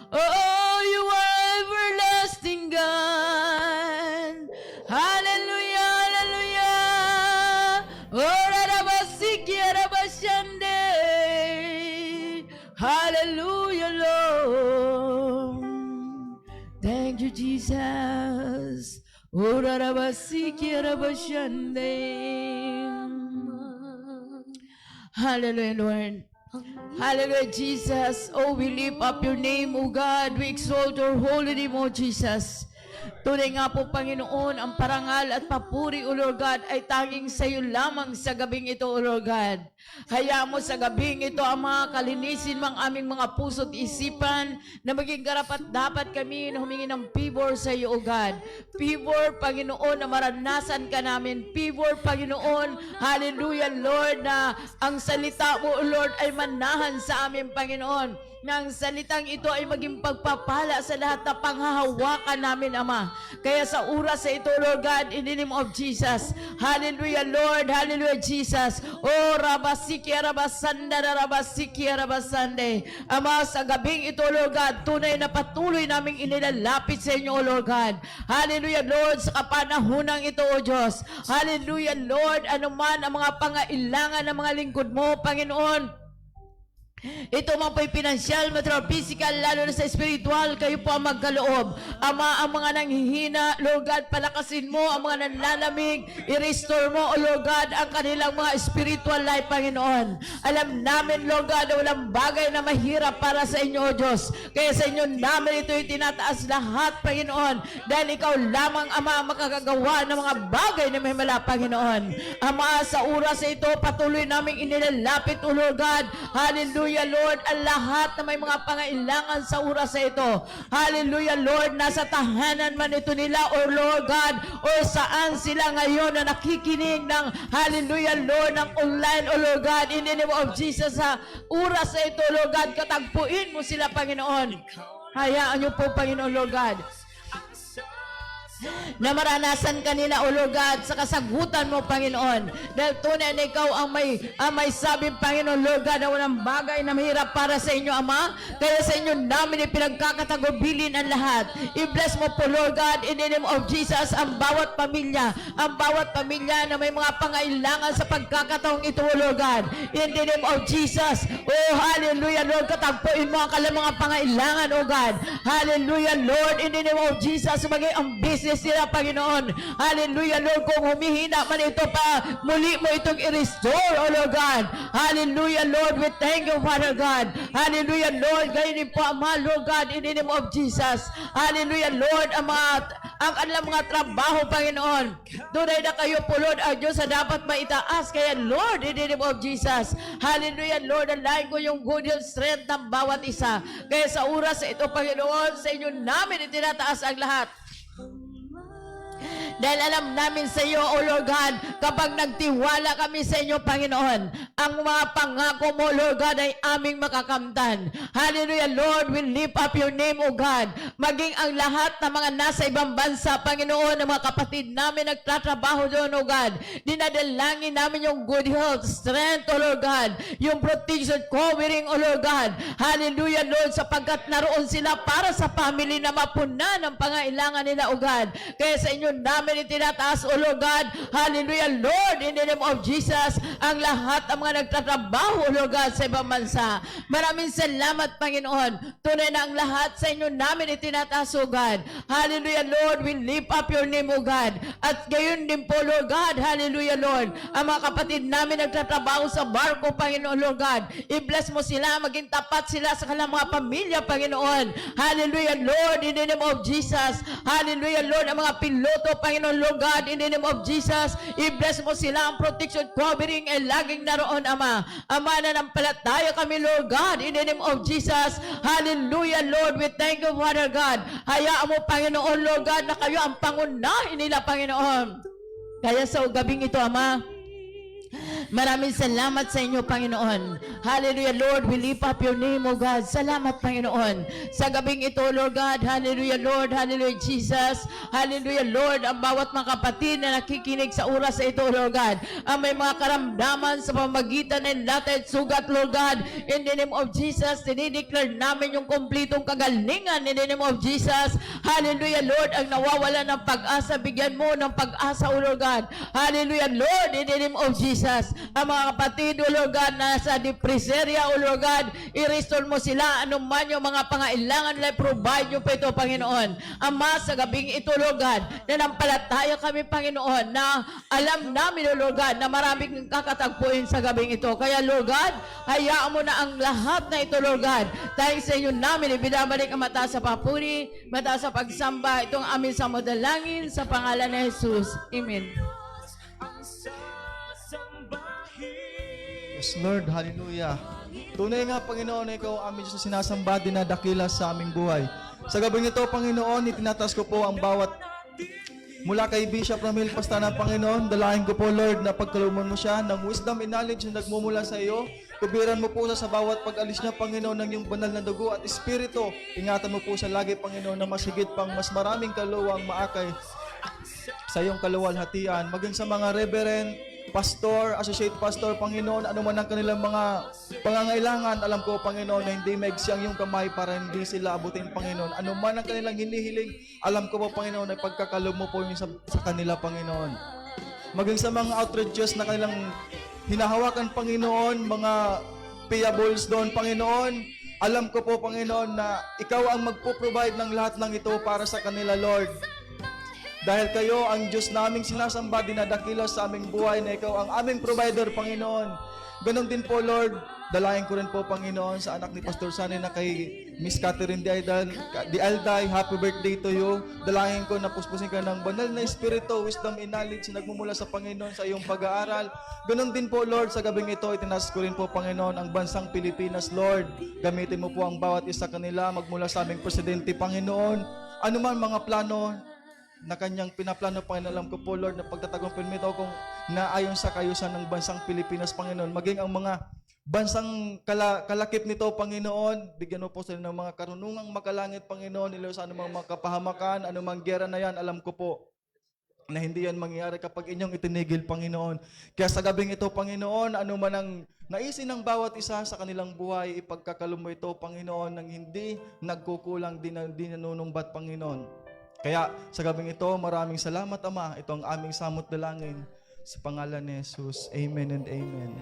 Oh, you are everlasting God. Hallelujah, hallelujah. Oh, Rabasiki, Rabashande. Hallelujah, Lord. Thank you, Jesus. Oh, Rabasiki, Rabashande. Hallelujah, Lord. Hallelujah, Jesus. Oh, we lift up your name, oh God. We exalt your holy name, oh Jesus. Tunay nga po, Panginoon, ang parangal at papuri, O Lord God, ay tanging sa iyo lamang sa gabing ito, O Lord God. Hayaan mo sa gabing ito, Ama, kalinisin mang aming mga puso't isipan na maging karapat dapat kami na humingi ng pibor sa iyo, O God. Pibor, Panginoon, na maranasan ka namin. Pibor, Panginoon, hallelujah, Lord, na ang salita mo, O Lord, ay manahan sa amin, Panginoon. Na ang salitang ito ay maging pagpapala sa lahat na panghahawakan namin, Ama. Kaya sa oras sa ito, Lord God, in the name of Jesus. Hallelujah, Lord. Hallelujah, Jesus. Oh, Rabasiki, Rabasanda, Rabasiki, Rabasande. Ama, sa gabing ito, Lord God, tunay na patuloy naming inilalapit sa inyo, Lord God. Hallelujah, Lord, sa kapanahonang ito, O Diyos. Hallelujah, Lord, anuman ang mga pangailangan ng mga lingkod mo, Panginoon. Ito man po'y pinansyal, material, physical, lalo na sa spiritual, kayo po ang magkaloob. Ama, ang mga nanghihina, Lord God, palakasin mo, ang mga nanlalamig, i-restore mo, O Lord God, ang kanilang mga spiritual life, Panginoon. Alam namin, Lord God, na walang bagay na mahirap para sa inyo, O Diyos. Kaya sa inyo namin ito itinataas lahat, Panginoon, dahil ikaw lamang, Ama, ang makakagawa ng mga bagay na may mala, Panginoon. Ama, sa oras ito, patuloy naming inilalapit, O Lord God. Hallelujah, Lord, ang lahat na may mga pangailangan sa oras na ito. Hallelujah, Lord, nasa tahanan man ito nila, O Lord God, o saan sila ngayon na nakikinig ng, hallelujah, Lord, ng online, O Lord God, in the name of Jesus, sa oras na ito, Lord God, katagpuin mo sila, Panginoon. Hayaan niyo po, Panginoon, Lord God, na maranasan kanila, O Lord God, sa kasagutan mo, Panginoon. Dahil tunay na ikaw ang may sabi, Panginoon, Lord God, na walang bagay na mahirap para sa inyo, Ama. Kaya sa inyo namin ipinagkakatagubilin ang lahat. I-bless mo po, Lord God, in the name of Jesus, ang bawat pamilya na may mga pangailangan sa pagkakataong ito, O Lord God. In the name of Jesus. Oh, hallelujah, Lord, katagpuin mo ang kanilang mga pangailangan, O God. Hallelujah, Lord, in the name of Jesus, maging ang business nila, Panginoon. Hallelujah, Lord, kung humihina man ito pa, muli mo itong i-restore, O Lord God. Hallelujah, Lord, we thank you, Father God. Hallelujah, Lord, gayon po, Ama, Lord God, in the name of Jesus. Hallelujah, Lord, ang kanilang mga trabaho, Panginoon. Tunay na kayo po, Lord, ang Diyos na dapat maitaas. Kaya, Lord, in the name of Jesus. Hallelujah, Lord, alain ko yung good health strength ng bawat isa. Kaya sa oras ito, Panginoon, sa inyo namin itinataas ang lahat. Dahil alam namin sa iyo, O Lord God, kapag nagtiwala kami sa inyo, Panginoon, ang mga pangako mo, Lord God, ay aming makakamtan. Hallelujah, Lord, we lift up your name, O God. Maging ang lahat ng mga nasa ibang bansa, Panginoon, ng mga kapatid namin nagtatrabaho doon, O God. Dinadalangin namin yung good health, strength, O Lord God. Yung protection, covering, O Lord God. Hallelujah, Lord, sapagkat naroon sila para sa family na mapuna ng pangailangan nila, O God. Kaya sa inyo namin itinataas, O Lord God, hallelujah, Lord, in the name of Jesus, ang lahat ng mga nagtatrabaho, O Lord God, sa ibang bansa. Maraming salamat, Panginoon. Tunay na ang lahat sa inyo namin itinataas, O God. Hallelujah, Lord, we lift up your name, O God. At gayon din po, Lord God, hallelujah, Lord, ang mga kapatid namin nagtatrabaho sa barko, Panginoon, Lord God. I-bless mo sila, maging tapat sila sa kanilang mga pamilya, Panginoon. Hallelujah, Lord, in the name of Jesus. Hallelujah, Lord, ang mga piloto, Panginoon, Lord God, in the name of Jesus, i-bless mo sila, ang protection, covering, ay laging naroon, Ama. Ama, nanampalataya kami, Lord God, in the name of Jesus. Hallelujah, Lord, we thank you, Father God. Hayaan mo, Panginoon, Lord God, na kayo ang pangunahin nila, Panginoon. Kaya sa gabing ito, Ama, Maraming salamat sa inyo, Panginoon. Hallelujah, Lord. We lift up your name, O God. Salamat, Panginoon. Sa gabing ito, Lord God. Hallelujah, Lord. Hallelujah, Jesus. Hallelujah, Lord. Ang bawat mga kapatid na nakikinig sa oras sa ito, Lord God. Ang may mga karamdaman sa pamagitan ng lahat at sugat, Lord God. In the name of Jesus, dinideclare namin yung kumplitong kagalingan in the name of Jesus. Hallelujah, Lord. Ang nawawala ng pag-asa, bigyan mo ng pag-asa, O Lord God. Hallelujah, Lord. In the name of Jesus. Ang mga kapatid, O Lord God, nasa depreseria, O Lord God, i-restore mo sila. Anuman yung mga pangailangan nila, provide nyo po ito, Panginoon. Ama, sa gabing ito, Lord God, nanampalataya kami, Panginoon, na alam namin, O Lord God, na maraming kakatagpuin sa gabing ito. Kaya, Lord God, hayaan mo na ang lahat na ito, Lord God. Dahil sa inyo namin, ibinabalik ang mataas sa papuri, mataas sa pagsamba, itong amin sa modalangin, sa pangalan ni Jesus. Amen. Yes, Lord. Hallelujah. Tunay nga, Panginoon, na ikaw ang aming Diyos na sinasamba, dinadakila sa aming buhay. Sa gabing ito, Panginoon, itinatas ko po ang bawat mula kay Bishop Ramil Pastana, Panginoon. Dalahin ko po, Lord, na pagkalooban mo siya ng wisdom and knowledge na nagmumula sa iyo. Kubiran mo po sa bawat pag-alis niya, Panginoon, ng iyong banal na dugo at espiritu. Ingatan mo po siya lagi, Panginoon, na mas higit pang mas maraming kaluwang maakay sa iyong kaluwalhatian. Maging sa mga reverend, pastor, associate pastor, Panginoon, ano man ang kanilang mga pangangailangan, alam ko, Panginoon, na hindi maigsi ang iyong kamay para hindi sila abutin, Panginoon. Ano man ang kanilang hinihiling, alam ko po, Panginoon, na pagkakalob mo po yung sa kanila, Panginoon. Maging sa mga outreaches na kanilang hinahawakan, Panginoon, mga payables doon, Panginoon, alam ko po, Panginoon, na ikaw ang magpo-provide ng lahat ng ito para sa kanila, Lord. Dahil kayo ang Diyos naming sinasamba, dinadakila sa aming buhay na ikaw ang aming provider, Panginoon. Ganon din po, Lord, dalayan ko rin po, Panginoon, sa anak ni Pastor Sunny na kay Miss Catherine Di Alday, happy birthday to you. Dalayan ko na puspusin ka ng banal na espiritu, wisdom and knowledge na nagmumula sa Panginoon sa iyong pag-aaral. Ganon din po, Lord, sa gabing ito, itinas ko rin po, Panginoon, ang bansang Pilipinas, Lord. Gamitin mo po ang bawat isa kanila, magmula sa aming presidente, Panginoon. Ano man mga plano na kanyang pinaplano, Panginoon, alam ko po, Lord, na pagtatagumpin mo ito kung naayon sa kayusan ng bansang Pilipinas, Panginoon. Maging ang mga bansang kalakip nito, Panginoon, bigyan mo po sila ng mga karunungang makalangit, Panginoon, ilaw sa anumang mga kapahamakan, anumang gera na yan, alam ko po na hindi yan mangyayari kapag inyong itinigil, Panginoon. Kaya sa gabing ito, Panginoon, anuman ang naisin ng bawat isa sa kanilang buhay, ipagkakaloob mo ito, Panginoon, nang hindi nagkukulang, di nanunumbat, Panginoon. Kaya sa gabing ito, maraming salamat, Ama. Ito ang aming samot dalangin sa pangalan ni Jesus. Amen and amen.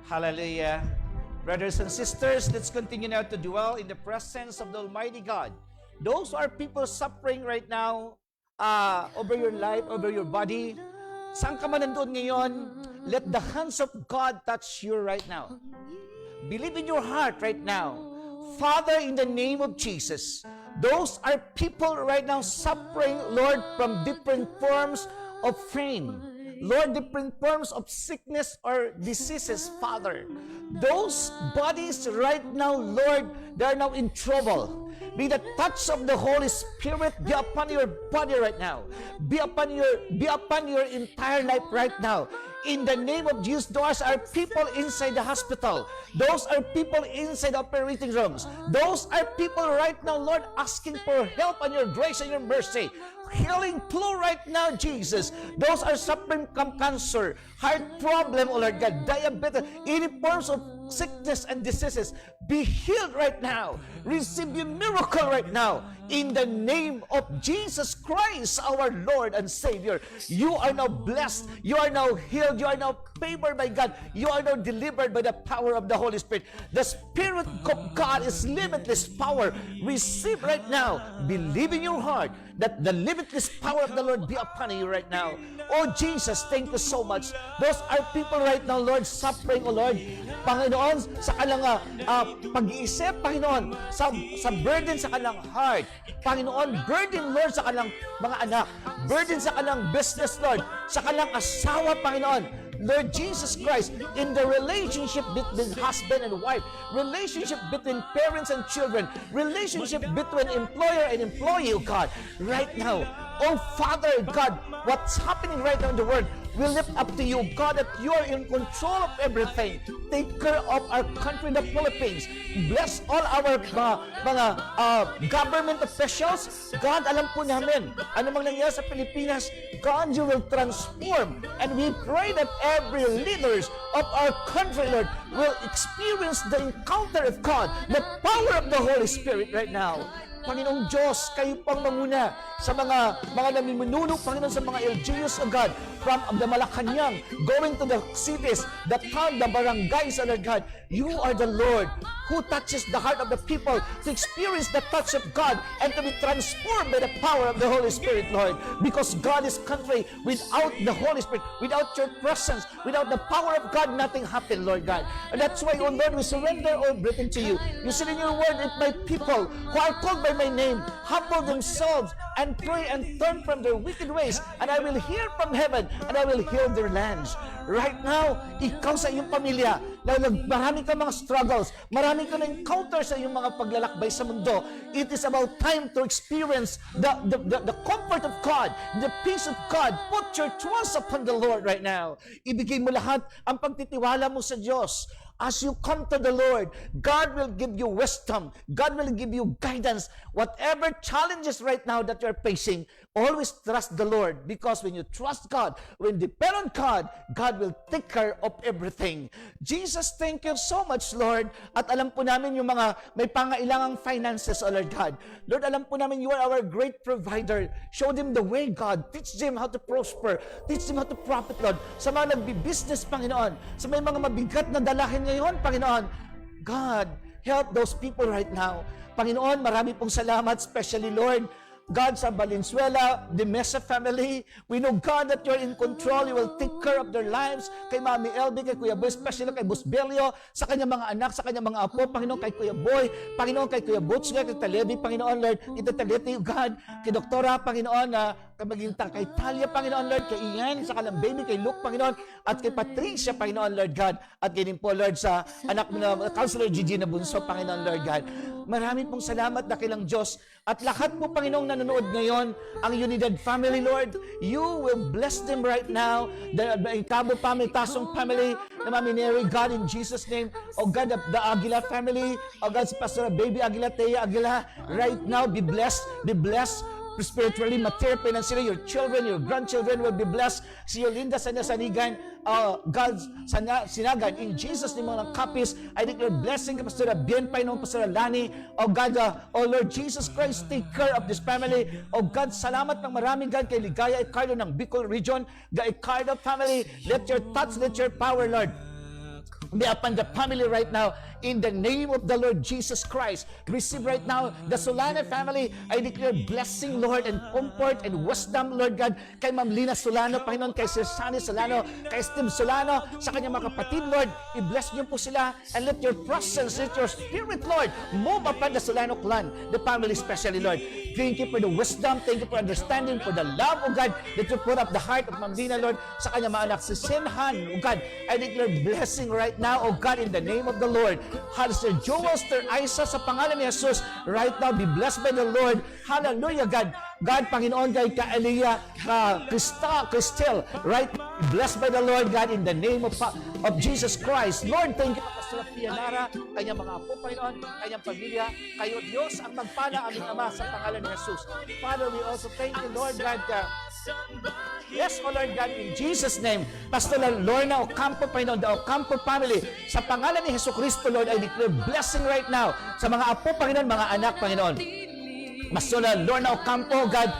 Hallelujah. Brothers and sisters, let's continue now to dwell in the presence of the Almighty God. Those who are people suffering right now over your life, over your body, saan ka man nandun ngayon, let the hands of God touch you right now. Believe in your heart right now. Father, in the name of Jesus, those are people right now suffering, Lord, from different forms of pain. Lord, different forms of sickness or diseases, Father. Those bodies right now, Lord, they are now in trouble. May the touch of the Holy Spirit be upon your body right now. Be upon your entire life right now. In the name of Jesus, those are people inside the hospital. Those are people inside the operating rooms. Those are people right now, Lord, asking for help and your grace and your mercy. Healing flow right now, Jesus. Those are suffering from cancer, heart problem, oh Lord God, diabetes, any forms of sickness and diseases. Be healed right now. Receive your miracle right now. In the name of Jesus Christ, our Lord and Savior. You are now blessed. You are now healed. You are now favored by God. You are now delivered by the power of the Holy Spirit. The Spirit of God is limitless power. Receive right now. Believe in your heart that the limitless power of the Lord be upon you right now. Oh Jesus, thank you so much. Those are people right now, Lord, suffering, oh Lord. Panginoon, sa kalang pag-iisip, Panginoon, sa burden sa kalang heart. Panginoon, burden, Lord, sa kalang mga anak. Burden sa kalang business, Lord. Sa kalang asawa, Panginoon. Lord Jesus Christ, in the relationship between husband and wife, relationship between parents and children, relationship between employer and employee, oh God, right now, Oh, Father God, what's happening right now in the world, we lift up to you, God, that you are in control of everything. Take care of our country, the Philippines. Bless all our mga government officials. God, alam po namin, ano mang nangyari sa Pilipinas, God, you will transform. And we pray that every leaders of our country, Lord, will experience the encounter of God, the power of the Holy Spirit right now. Panginoong Diyos, kayo pang manguna sa mga namumuno, Panginoon, sa mga LGUs, O God, from the Malacanang, going to the cities, the town, the barangays, O Lord God. You are the Lord who touches the heart of the people to experience the touch of God and to be transformed by the power of the Holy Spirit, Lord. Because God is country, without the Holy Spirit, without your presence, without the power of God, nothing happens, Lord God. And that's why, O Lord, we surrender everything to you. You said in your word, if my people who are called by my name humble themselves and pray and turn from their wicked ways, and I will hear from heaven and I will heal their lands. Right now, ikaw sa iyong pamilya, marami ka mga struggles, marami ka na encounter sa iyong mga paglalakbay sa mundo. It is about time to experience the comfort of God, the peace of God. Put your trust upon the Lord right now. Ibigay mo lahat ang pagtitiwala mo sa Diyos. As you come to the Lord, God will give you wisdom. God will give you guidance. Whatever challenges right now that you're facing, always trust the Lord. Because when you trust God, when you depend on God, God will take care of everything. Jesus, thank you so much, Lord. At alam po namin yung mga may pangailangang finances, O Lord God. Lord, alam po namin you are our great provider. Show them the way, God. Teach them how to prosper. Teach them how to profit, Lord. Sa mga nagbi-business, Panginoon. Sa may mga mabigat na dalahin ngayon, Panginoon, God, help those people right now. Panginoon, marami pong salamat, especially, Lord, God, sa Valenzuela, the Mesa family. We know, God, that you're in control. You will take care of their lives. Kay Mami Elby, kay Kuya Boy, especially kay Boss Belio, sa kanyang mga anak, sa kanyang mga apo, Panginoon, kay Kuya Boy, Panginoon, kay Kuya Butch, kay Talebi, Panginoon, Lord, itatalete, God, kay Doktora, Panginoon, maging kay Talia, Panginoon, Lord, kay Ian, sa kalang baby, kay Luke, Panginoon, at kay Patricia, Panginoon, Lord God, at ganyan po, Lord, sa anak na Counselor Gigi na bunso, Panginoon, Lord God. Marami pong salamat, dakilang Diyos, at lahat po, Panginoong nanonood ngayon, ang Unidad family, Lord, you will bless them right now, the Cabo family, Tasong family, na Mami Mary, God, in Jesus' name, O God, the Aguila family, O God, si Pastor Baby Aguila, Thea Aguila, right now, be blessed, spiritually, materially, financially, your children, your grandchildren will be blessed. Si Yolinda Sanigan, God's Sinagan, in Jesus' name mga kapis, I declare blessing ka, Pastor Bien, Panginoon, Pastor Lani, O God, O Lord Jesus Christ, take care of this family. O God, salamat ng maraming God kay Ligaya Icardo ng Bicol Region, the Icardo family, let your touch, let your power, Lord, be upon the family right now. In the name of the Lord Jesus Christ, receive right now the Solana family. I declare blessing, Lord, and comfort and wisdom, Lord God, kay Ma'am Lina Solano, Panginoon, kay Sir Sunny Solano, kay Steve Solano, sa kanyang mga kapatid, Lord, i-bless niyo po sila, and let your presence, let your spirit, Lord, move upon the Solano clan, the family especially, Lord. Thank you for the wisdom, thank you for understanding, for the love, O God, that you put up the heart of Ma'am Lina, Lord, sa kanyang mga anak, si Senhan, O God, I declare blessing right now, O God, in the name of the Lord. Sir Joel, Sir Isa, sa pangalan ni Jesus, right now, be blessed by the Lord. Hallelujah, God. God, Panginoon, kay Ka-Elia, Cristel, right now, blessed by the Lord, God, in the name of Jesus Christ. Lord, thank you, Pastor Pianara, kanyang mga apo, Panginoon, kanyang pamilya, kayo, Diyos, ang magpala, aming Ama, sa pangalan ni Jesus. Father, we also thank you, Lord, God, yes, O Lord God, in Jesus' name, Pastor Lorna Ocampo, Panginoon, the Ocampo family, sa pangalan ni Jesu Cristo, Lord, I declare blessing right now sa mga apo, Panginoon, mga anak, Panginoon. Pastor Lorna Ocampo, God,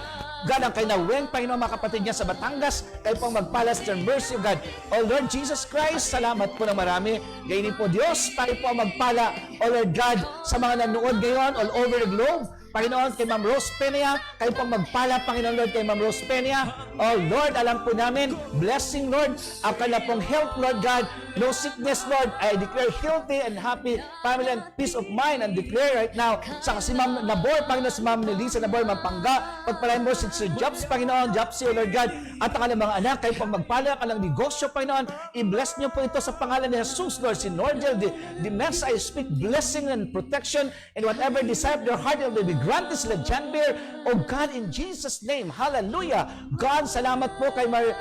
ang kay Naweng, Panginoon, mga kapatid niya sa Batangas, kayo pong magpalas ng mercy, God. O Lord Jesus Christ, salamat po ng marami. Gaynin po, Diyos, tayo po magpala, O Lord God, sa mga nanonood ngayon all over the globe. Panginoon, kay Ma'am Rose Peña, kayo pong magpala, Panginoon, Lord, kay Ma'am Rose Peña. Oh, Lord, alam po namin, blessing, Lord, ang kanilang pong health, Lord God, no sickness, Lord. I declare healthy and happy family and peace of mind, and declare right now, sa si Ma'am Nabor, Panginoon, si Ma'am Nelisa Nabor, Ma'am Pangga, pagpalain mo si Sir Jobs, Panginoon, Jobs, O Lord God, at ang kanilang mga anak, kayo pong magpala, kanilang negosyo, Panginoon, i-bless niyo po ito sa pangalan ni Jesus, Lord, si Nordel, the Mess, I speak blessing and protection, and whatever desire of your heart will be grant sila John Bear, oh God, in Jesus' name. Hallelujah. God, salamat po kay Mary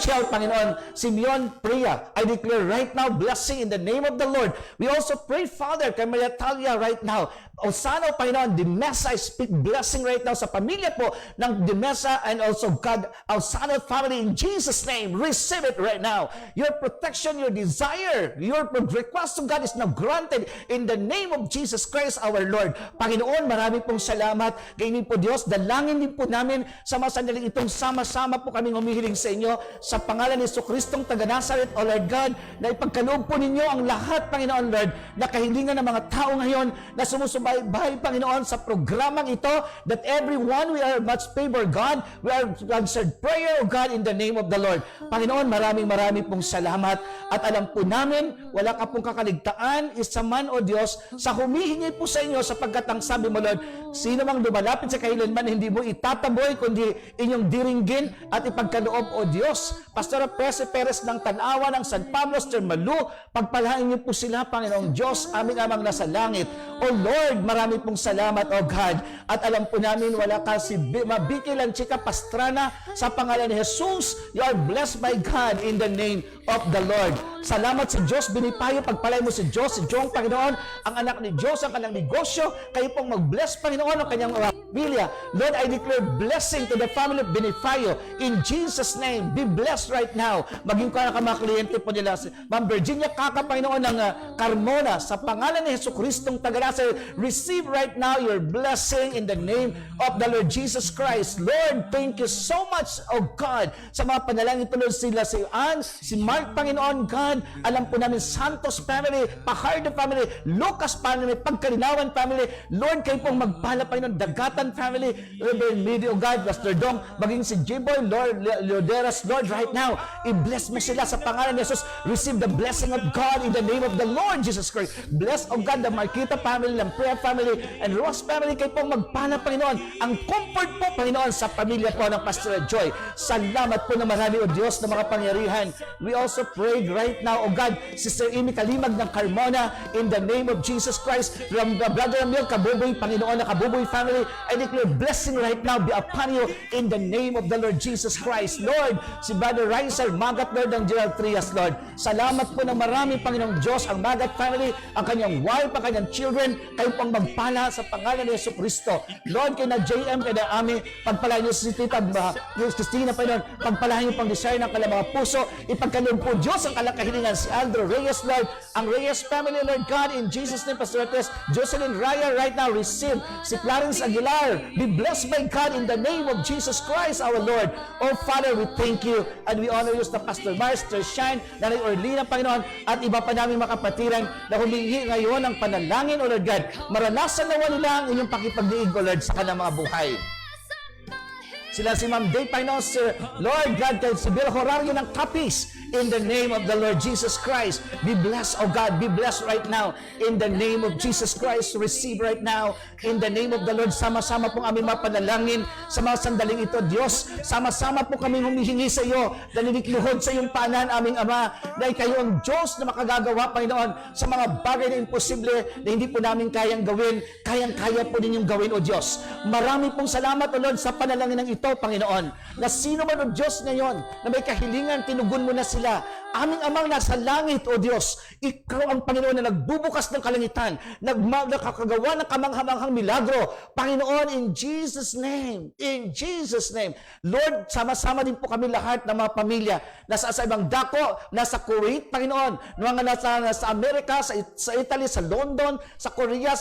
Chel, Panginoon, Simeon Priya. I declare right now blessing in the name of the Lord. We also pray, Father, kay Maria Talia right now. Osana, Panginoon, De Mesa, I speak blessing right now sa pamilya po ng De Mesa and also God, Osana family, in Jesus' name, receive it right now. Your protection, your desire, your request to God is now granted in the name of Jesus Christ our Lord. Panginoon, marami pong salamat. Ganyan po Diyos, dalangin din po namin sa mga sandaling itong sama-sama po kaming humihiling sa inyo sa pangalan ni Jesucristong taga Nazaret, O Lord God, na ipagkaloob po ninyo ang lahat, Panginoon Lord, na kahilingan ng mga tao ngayon na sumusubay, Panginoon, sa programang ito, that everyone we are much favor, God. We are answered prayer, O God, in the name of the Lord. Panginoon, maraming pong salamat. At alam po namin, wala ka pong kakaligtaan, isa man, O Diyos, sa humihingi po sa inyo, sapagkat ang sabi mo, Lord, sino mang lumalapit sa kailanman, hindi mo itataboy, kundi inyong diringgin at ipagkaloob, O Diyos. Pastor Prese Perez ng Tanawa, ng San Pablo, Sir Malu, pagpalain niyo po sila, Panginoong Diyos, aming amang nasa langit. O Lord, marami pong salamat, O God. At alam po namin, wala ka si Mabikilan Chica Pastrana, sa pangalan ni Jesus, you are blessed by God in the name of the Lord. Salamat sa Diyos, binipayo, pagpalay mo si Diyos, si Jong, Panginoon, ang anak ni Diyos, ang kanyang negosyo, kayo pong mag-bless, Panginoon, ang kanyang pamilya. Lord, I declare blessing to the family of Benifayo. In Jesus' name, be blessed right now. Maging ka mga kliyente po nila. Ma'am Virginia Kaka, Panginoon, ng Carmona, sa pangalan ni Jesucristong taga-Nazaret, receive right now your blessing in the name of the Lord Jesus Christ. Lord, thank you so much, oh God, sa mga panalangin tuloy sila, si Ann, si Mark, Panginoon, God, alam po namin, Santos family, Pajardo family, Lucas family, Pagkalinawan family, Lord, kayo pong magpala, Panginoon, Dagatan family, Reverend Medio, God, Pastor Dong, maging si J-Boy, Lord, Leoderas, Lord, right now, i-bless mo sila sa pangalan ni Jesus. Receive the blessing of God in the name of the Lord Jesus Christ. Bless, oh God, the Marquita family, Lamprea family, and Ross family, kayo pong magpala, Panginoon, ang comfort po, Panginoon, sa pamilya po ng Pastor Joy. Salamat po na marami, O Diyos, na mga pangyarihan. We also pray right now, O God, Sister Amy Kalimag ng Carmona, in the name of Jesus Christ, from the Brother Emil Kabuboy, Panginoon, na Kabuboy family, I declare blessing right now be upon you in the name of the Lord Jesus Christ. Lord, si Brother Riser, Magat, Lord, ng Gerald Trias, Lord. Salamat po ng marami, Panginoong Diyos, ang Magat family, ang kanyang wife, ang kanyang children, kayo pong magpala sa pangalan ni Jesucristo. Lord, kay na JM, kay na Ami, pagpalahan niyo si Tita Christina, Panginoon, pagpalahan niyo pang desire ng kanilang mga puso, ipagkaloob po Diyos ang kanilang kahilingan, si Aldro Reyes, Lord, ang Reyes family, Lord God, in Jesus' name, Pastor Reyes, Jocelyn Raya, right now, receive, si Clarence Aguilar, be blessed by God in the name of Jesus Christ, our Lord. Oh, Father, we thank you, and we honor you sa Pastor Master Shine, Nanay Orlina, Panginoon, at iba pa namin mga kapatiran na humingi ngayon ng panalangin, O Lord God, maranasan nawa nila ang inyong pakipagdiig, O Lord, sa kanilang mga buhay. Sila si Ma'am Day, Panginoon, Sir Lord God, kay si Bill Horario ng Capiz, in the name of the Lord Jesus Christ. Be blessed, oh God, be blessed right now, in the name of Jesus Christ. Receive right now, in the name of the Lord. Sama-sama pong aming mapanalangin sa mga sandaling ito, Diyos. Sama-sama po kami humihingi sa iyo, nalilikluhod sa iyong paanan, aming Ama, dahil kayo ang Diyos na makagagawa, Panginoon, sa mga bagay na imposible na hindi po namin kayang gawin, kayang-kaya po ninyong gawin, O Diyos. Marami pong salamat, O Lord, sa panalangin ng ito, Panginoon, na sino man, O Diyos, ngayon, na may kahilingan, tinugon mo na sila. Aming Amang nasa langit, O Diyos, Ikaw ang Panginoon na nagbubukas ng kalangitan, nakakagawa ng kamanghamanghang milagro. Panginoon, in Jesus' name, Lord, sama-sama din po kami lahat ng mga pamilya, nasa sa ibang dako, nasa Kuwait, Panginoon, mga nasa Amerika, sa Italy, sa London, sa Korea,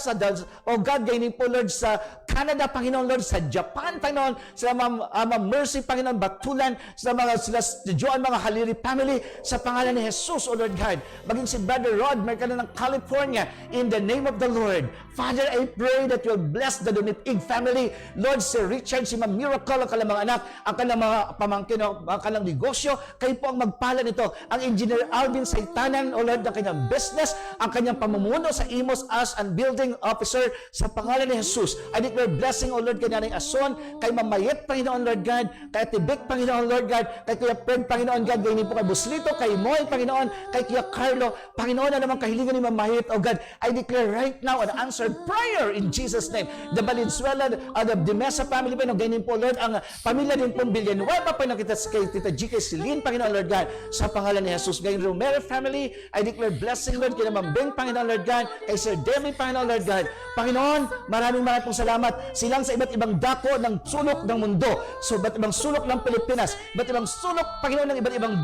oh God, ganyan po, Lord, sa Canada, Panginoon, Lord, sa Japan, Panginoon, sila Ma'am Mercy, Panginoon, Batulan, sila Joan, mga Haliri family, sa pangalan ni Jesus, O Lord God. Maging si Brother Rod Mercado ng California, in the name of the Lord. Father, I pray that you'll bless the Dunitig family. Lord, si Richard, si Ma'am Miracle, ang kanilang mga anak, ang kanilang mga pamangkin, ang kanilang negosyo, kayo po ang magpala nito. Ang Engineer Alvin Saitanan, O Lord, ang kanyang business, ang kanyang pamumuno sa Imos as and building officer, sa pangalan ni Jesus. I declare blessing, O Lord, kay Nanay Ason, kay Mamayet, Panginoon, Lord God, kay Tibik, Panginoon, Lord God, kay Kuya Fred, Panginoon God, ganyan po kay Buslito, kay kay Moy, Panginoon, kay Kuya Carlo, Panginoon, na naman kahilingan ni Mamahit, oh God, I declare right now an answered prayer in Jesus' name. The Valenzuela, the Mesa family, Panginoon, ganyan po, Lord, ang pamilya din pong Villanueva, Panginoon, kita kay Tita G, kay Celine, Panginoon, Lord God, sa pangalan ni Jesus. Ganyan Romero family, I declare blessing, Lord, kay Naman Beng, Panginoon, Lord God, kay Sir Debbie, Panginoon, Lord God. Panginoon, maraming pong salamat. Silang sa iba't ibang dako ng sulok ng mundo. So, iba't ibang sulok ng Pilipinas, iba't ibang sulok, Panginoon, ng iba't ibang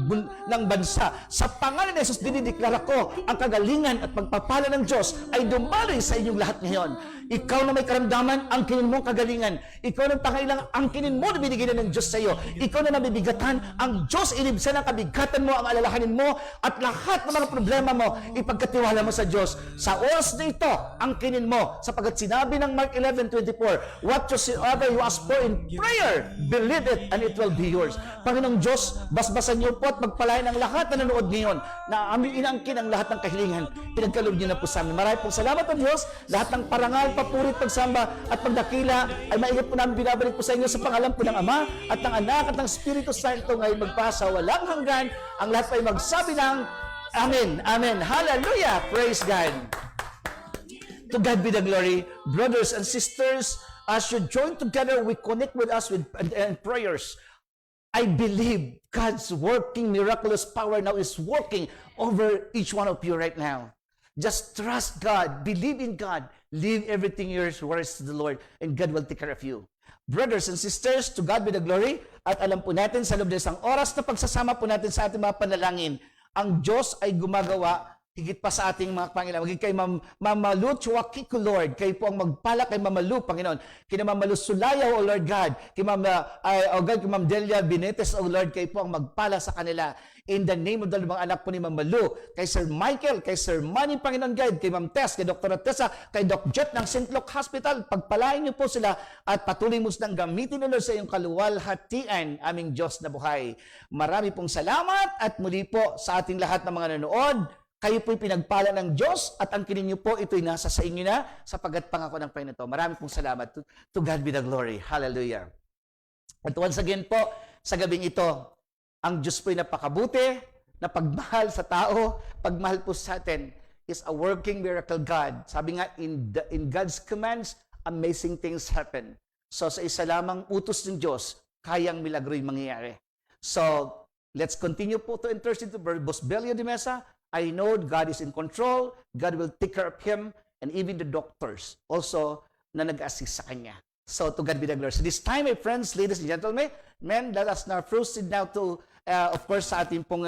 ng bansa. Sa pangalan ni Jesus, dinideklara ko ang kagalingan at pagpapala ng Diyos ay dumaloy sa inyong lahat ngayon. Ikaw na may karamdaman, ang kinin mo kagalingan. Ikaw na pangailangan, ang kinin mo na binigyan ng Diyos sa iyo. Ikaw na nabibigatan, ang Diyos inibsan ang kabigatan mo, ang alalahanin mo, at lahat ng mga problema mo, ipagkatiwala mo sa Diyos. Sa oras na ito, ang kinin mo, sapagkat sinabi ng Mark 11:24, whatsoever you ask for in prayer, believe it, and it will be yours. Panginoong Diyos, basbasan niyo po at magpalain ang lahat na nanood ngayon, na aming inaangkin ang lahat ng kahilingan. Pinagkaloob niyo na po sa amin. Maraming pong salamat po Diyos. Lahat ng parangal, papurit, pagsamba at pagdakila ay maigat po namin binabalik po sa inyo sa pangalan po ng Ama at ng Anak at ng Espiritu Santo ngayon magpasa walang hanggan. Ang lahat ay magsabi ng Amen. Amen. Hallelujah. Praise God. To God be the glory. Brothers and sisters, as you join together, we connect with us with prayers. I believe God's working miraculous power now is working over each one of you right now. Just trust God, believe in God, leave everything yours to the Lord, and God will take care of you. Brothers and sisters, to God be the glory. At alam po natin sa loob ng isang oras na pagsasama po natin sa ating mga panalangin, ang Diyos ay gumagawa higit pa sa ating mga Panginoon. Maging kay Mama Lu Chuakiku, Lord. Kayo po ang magpala kay Mama Lu, Panginoon. Kay Mama Lu Sulayaw, O Lord God. Kay Ma'am Delia Benetes, O Lord. Kayo po ang magpala sa kanila. In the name of the mga anak po ni Mama Lu. Kay Sir Michael, kay Sir Manny, Panginoon God. Kay Ma'am Tess, kay Dr. Tessa, kay Doc Jet ng St. Luke Hospital. Pagpalain niyo po sila at patuloy mo silang gamitin nila sa iyong kaluwalhatian, aming Diyos na buhay. Marami pong salamat at muli po sa ating lahat ng mga nanood. Kayo po'y pinagpala ng Diyos at ang kinin niyo po, ito'y nasa sa inyo na sapagat pangako ng Panginoon ito. Marami pong salamat. To God be the glory. Hallelujah. At once again po, sa gabing ito, ang Diyos po'y napakabuti, na pagmahal sa tao, pagmahal po sa atin, is a working miracle God. Sabi nga, in God's commands, amazing things happen. So sa isa lamang utos ng Diyos, kayang milagro'y mangyayari. So, let's continue po to intercede to Boss Belio de Mesa. I know God is in control. God will take care of him and even the doctors also na nag-assist sa kanya. So, to God be the glory. So, this time, my friends, ladies and gentlemen, let us now proceed now to, of course, sa ating pong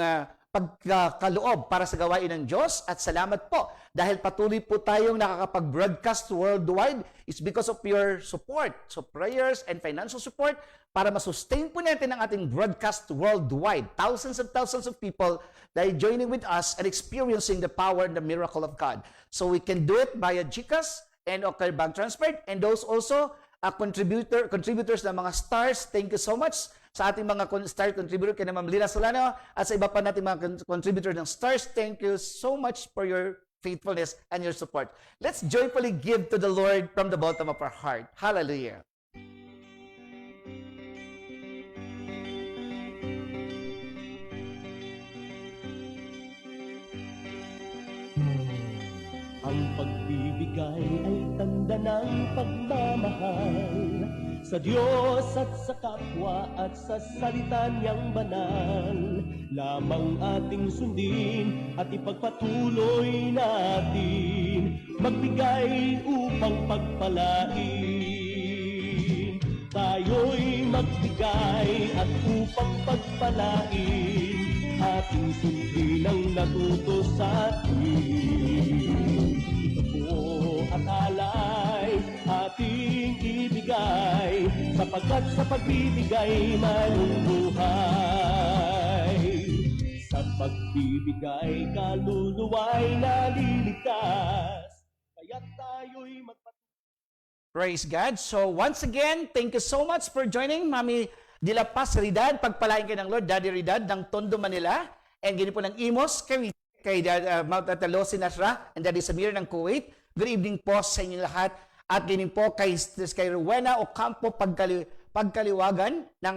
pagkaloob para sa gawain ng Diyos. At salamat po dahil patuloy po tayong nakakapag-broadcast worldwide. It's because of your support. So, prayers and financial support para masustain po natin ang ating broadcast worldwide. Thousands of people that are joining with us and experiencing the power and the miracle of God. So we can do it via GCash and okay, bank transfer. And those also contributors ng mga stars, thank you so much sa ating mga star contributor kay Ma'am Lina Solano at sa iba pa nating mga contributors ng stars. Thank you so much for your faithfulness and your support. Let's joyfully give to the Lord from the bottom of our heart. Hallelujah. Ang pagbibigay ay tanda ng pagmamahal sa Diyos at sa kapwa at sa salita niyang banal. Lamang ating sundin at ipagpatuloy natin magbigay upang pagpalain. Tayo'y magbigay at upang pagpalain ating sundin ang natuto sa atin. At alay ating ibigay sapagkat sa pagbibigay maluluhay. Sa pagbibigay kaluluwa'y naliligtas. Kaya't tayo'y Praise God. So once again, thank you so much for joining Mami de la Paz Ridad. Pagpalain kayo ng Lord, Daddy Ridad ng Tondo, Manila. And ganyan po ng Imos, kay Mount Atalosi Nasra, and Daddy Samir ng Kuwait. Good evening po sa inyo lahat. At ganyan po kay Rowena Ocampo Pagkaliwagan ng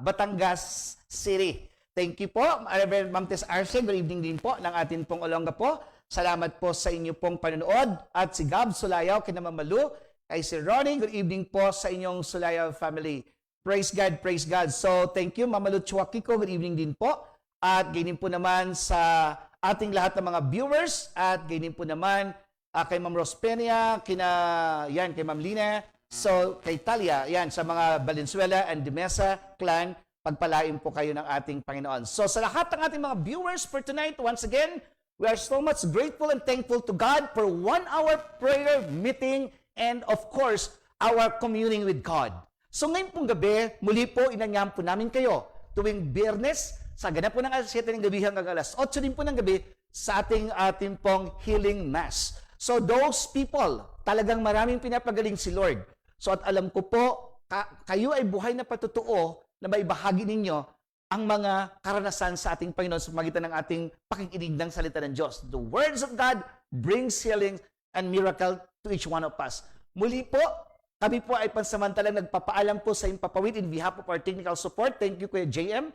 Batangas City. Thank you po, Reverend Ma'am Tess Arce. Good evening din po ng atin pong Olongapo. Salamat po sa inyo pong panonood. At si Gab Sulayaw, kina Ma'am Malu, kay si Ronnie, good evening po sa inyong Sulayaw family. Praise God, praise God. So, thank you, Ma'am Malu Chuakiko, good evening din po. At ganyan po naman sa ating lahat ng mga viewers. At ganyan po naman kay Ma'am Rospenia, kay Ma'am Lina. So, kay Talia, yan, sa mga Valenzuela and Dimesa clan, pagpalain po kayo ng ating Panginoon. So sa lahat ng ating mga viewers for tonight, once again, we are so much grateful and thankful to God for 1 hour prayer meeting and of course, our communing with God. So ngayon pong gabi, muli po inanyam po namin kayo tuwing Biyernes, sa ganap po ng alas 7 ng gabi hanggang alas 8 din po ng gabi sa ating pong healing mass. So those people, talagang maraming pinapagaling si Lord. So at alam ko po, kayo ay buhay na patutuo na may bahagi ninyo ang mga karanasan sa ating Panginoon sa pamagitan ng ating pakikinig ng salita ng Diyos. The words of God brings healing and miracle to each one of us. Muli po, kami po ay pansamantalang nagpapaalam po sa Impapawid in behalf of our technical support. Thank you, Kuya JM,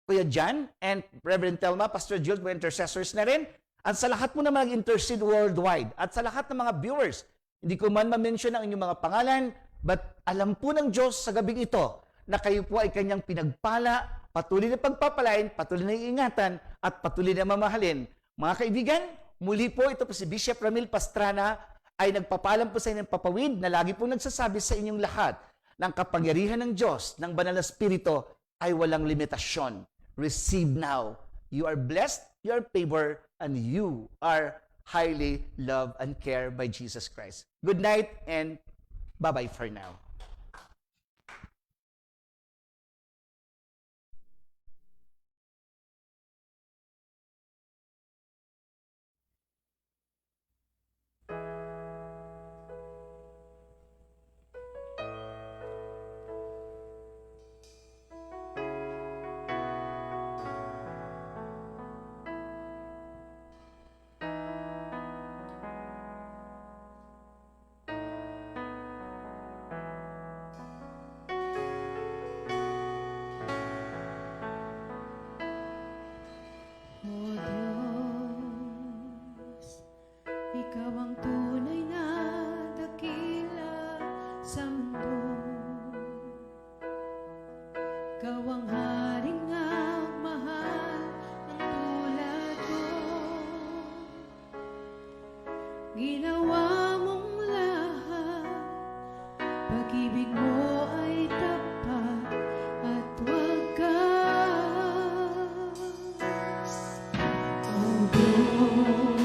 Kuya Jan, and Reverend Telma, Pastor Jill, mga intercessors na rin. At sa lahat mo na mag-intercede worldwide. At sa lahat ng mga viewers, hindi ko man ma-mention ang inyong mga pangalan, but alam po ng Diyos sa gabing ito na kayo po ay kanyang pinagpala, patuloy na pagpapalain, patuloy na iingatan, at patuloy na mamahalin. Mga kaibigan, muli po ito po si Bishop Ramil Pastrana ay nagpapalam po sa inyong papawid na lagi po nagsasabi sa inyong lahat ng kapangyarihan ng Diyos, ng banal na Espiritu ay walang limitasyon. Receive now. You are blessed, you are favored, and you are highly loved and cared by Jesus Christ. Good night and bye-bye for now. O Diyos, Ikaw ang tunay na dakila sa mundo. Ikaw ang haring nagmahal ng tulad ko. Ginawa mong lahat, pag-ibig mo ay tapat at wagas. O Diyos,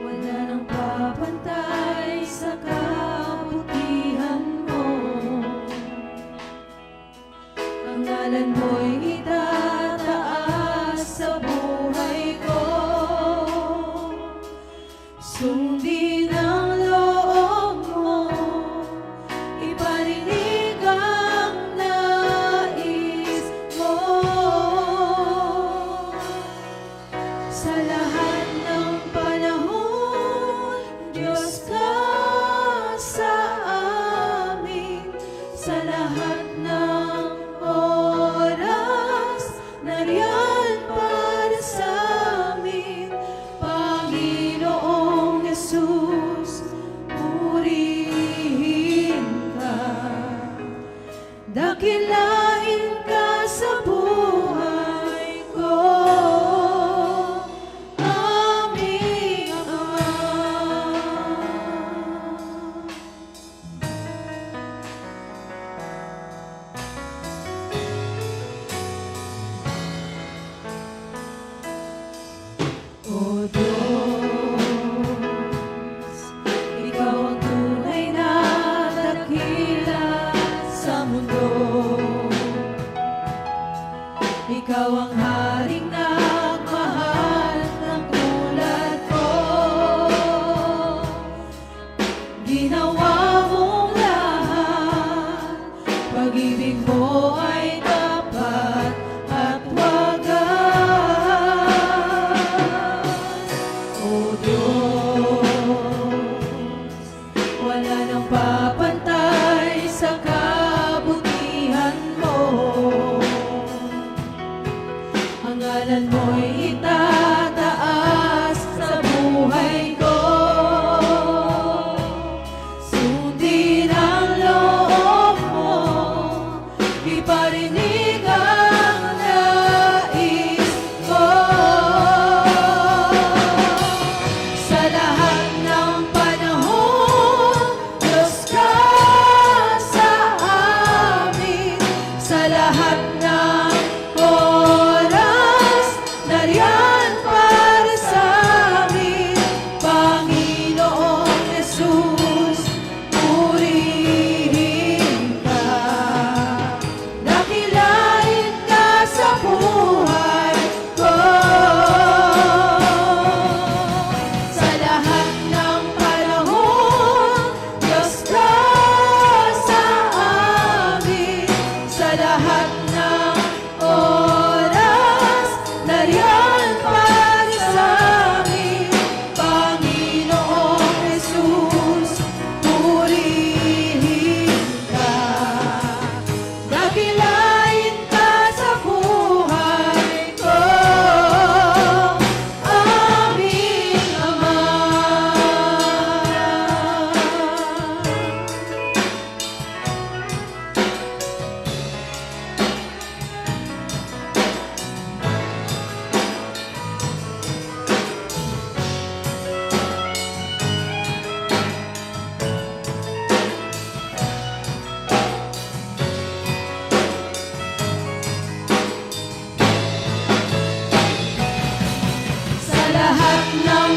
wala nang papantay sa kabutihan mo. Ang ngalan mo'y itataas sa buhay ko. Sundin ang loob mo, iparinig ang nais mo. Sa lahat ng panahon, Diyos ka sa amin. Sa lahat ng oras, nariyan para sa amin. Panginoong Jesus, purihin ka. Dakilain ka sa buhay ko. Aming Ama. O Diyos, Ikaw ang tunay na dakila sa mundo. Ikaw ang haring nagmahal ng tulad ko. Ginawa mong lahat, pag-ibig mo ay tapat at wagas. Ngalan mo'y itataas sa buhay ko. Sundin ang loob mo, iparinig ang nais ko. Sa lahat ng panahon, Diyos ka sa amin. Sa lahat ng oras, nariyan para sa amin. Panginoong Jesus, purihin ka. Dakilain ka sa buhay ko. Sa lahat ng panahon, Diyos ka sa amin. Sa lahat ng oras, nariyan para sa amin. Panginoong Jesus, purihin ka. Dakilain ka sa buhay ko, aming Ama. Sa lahat ng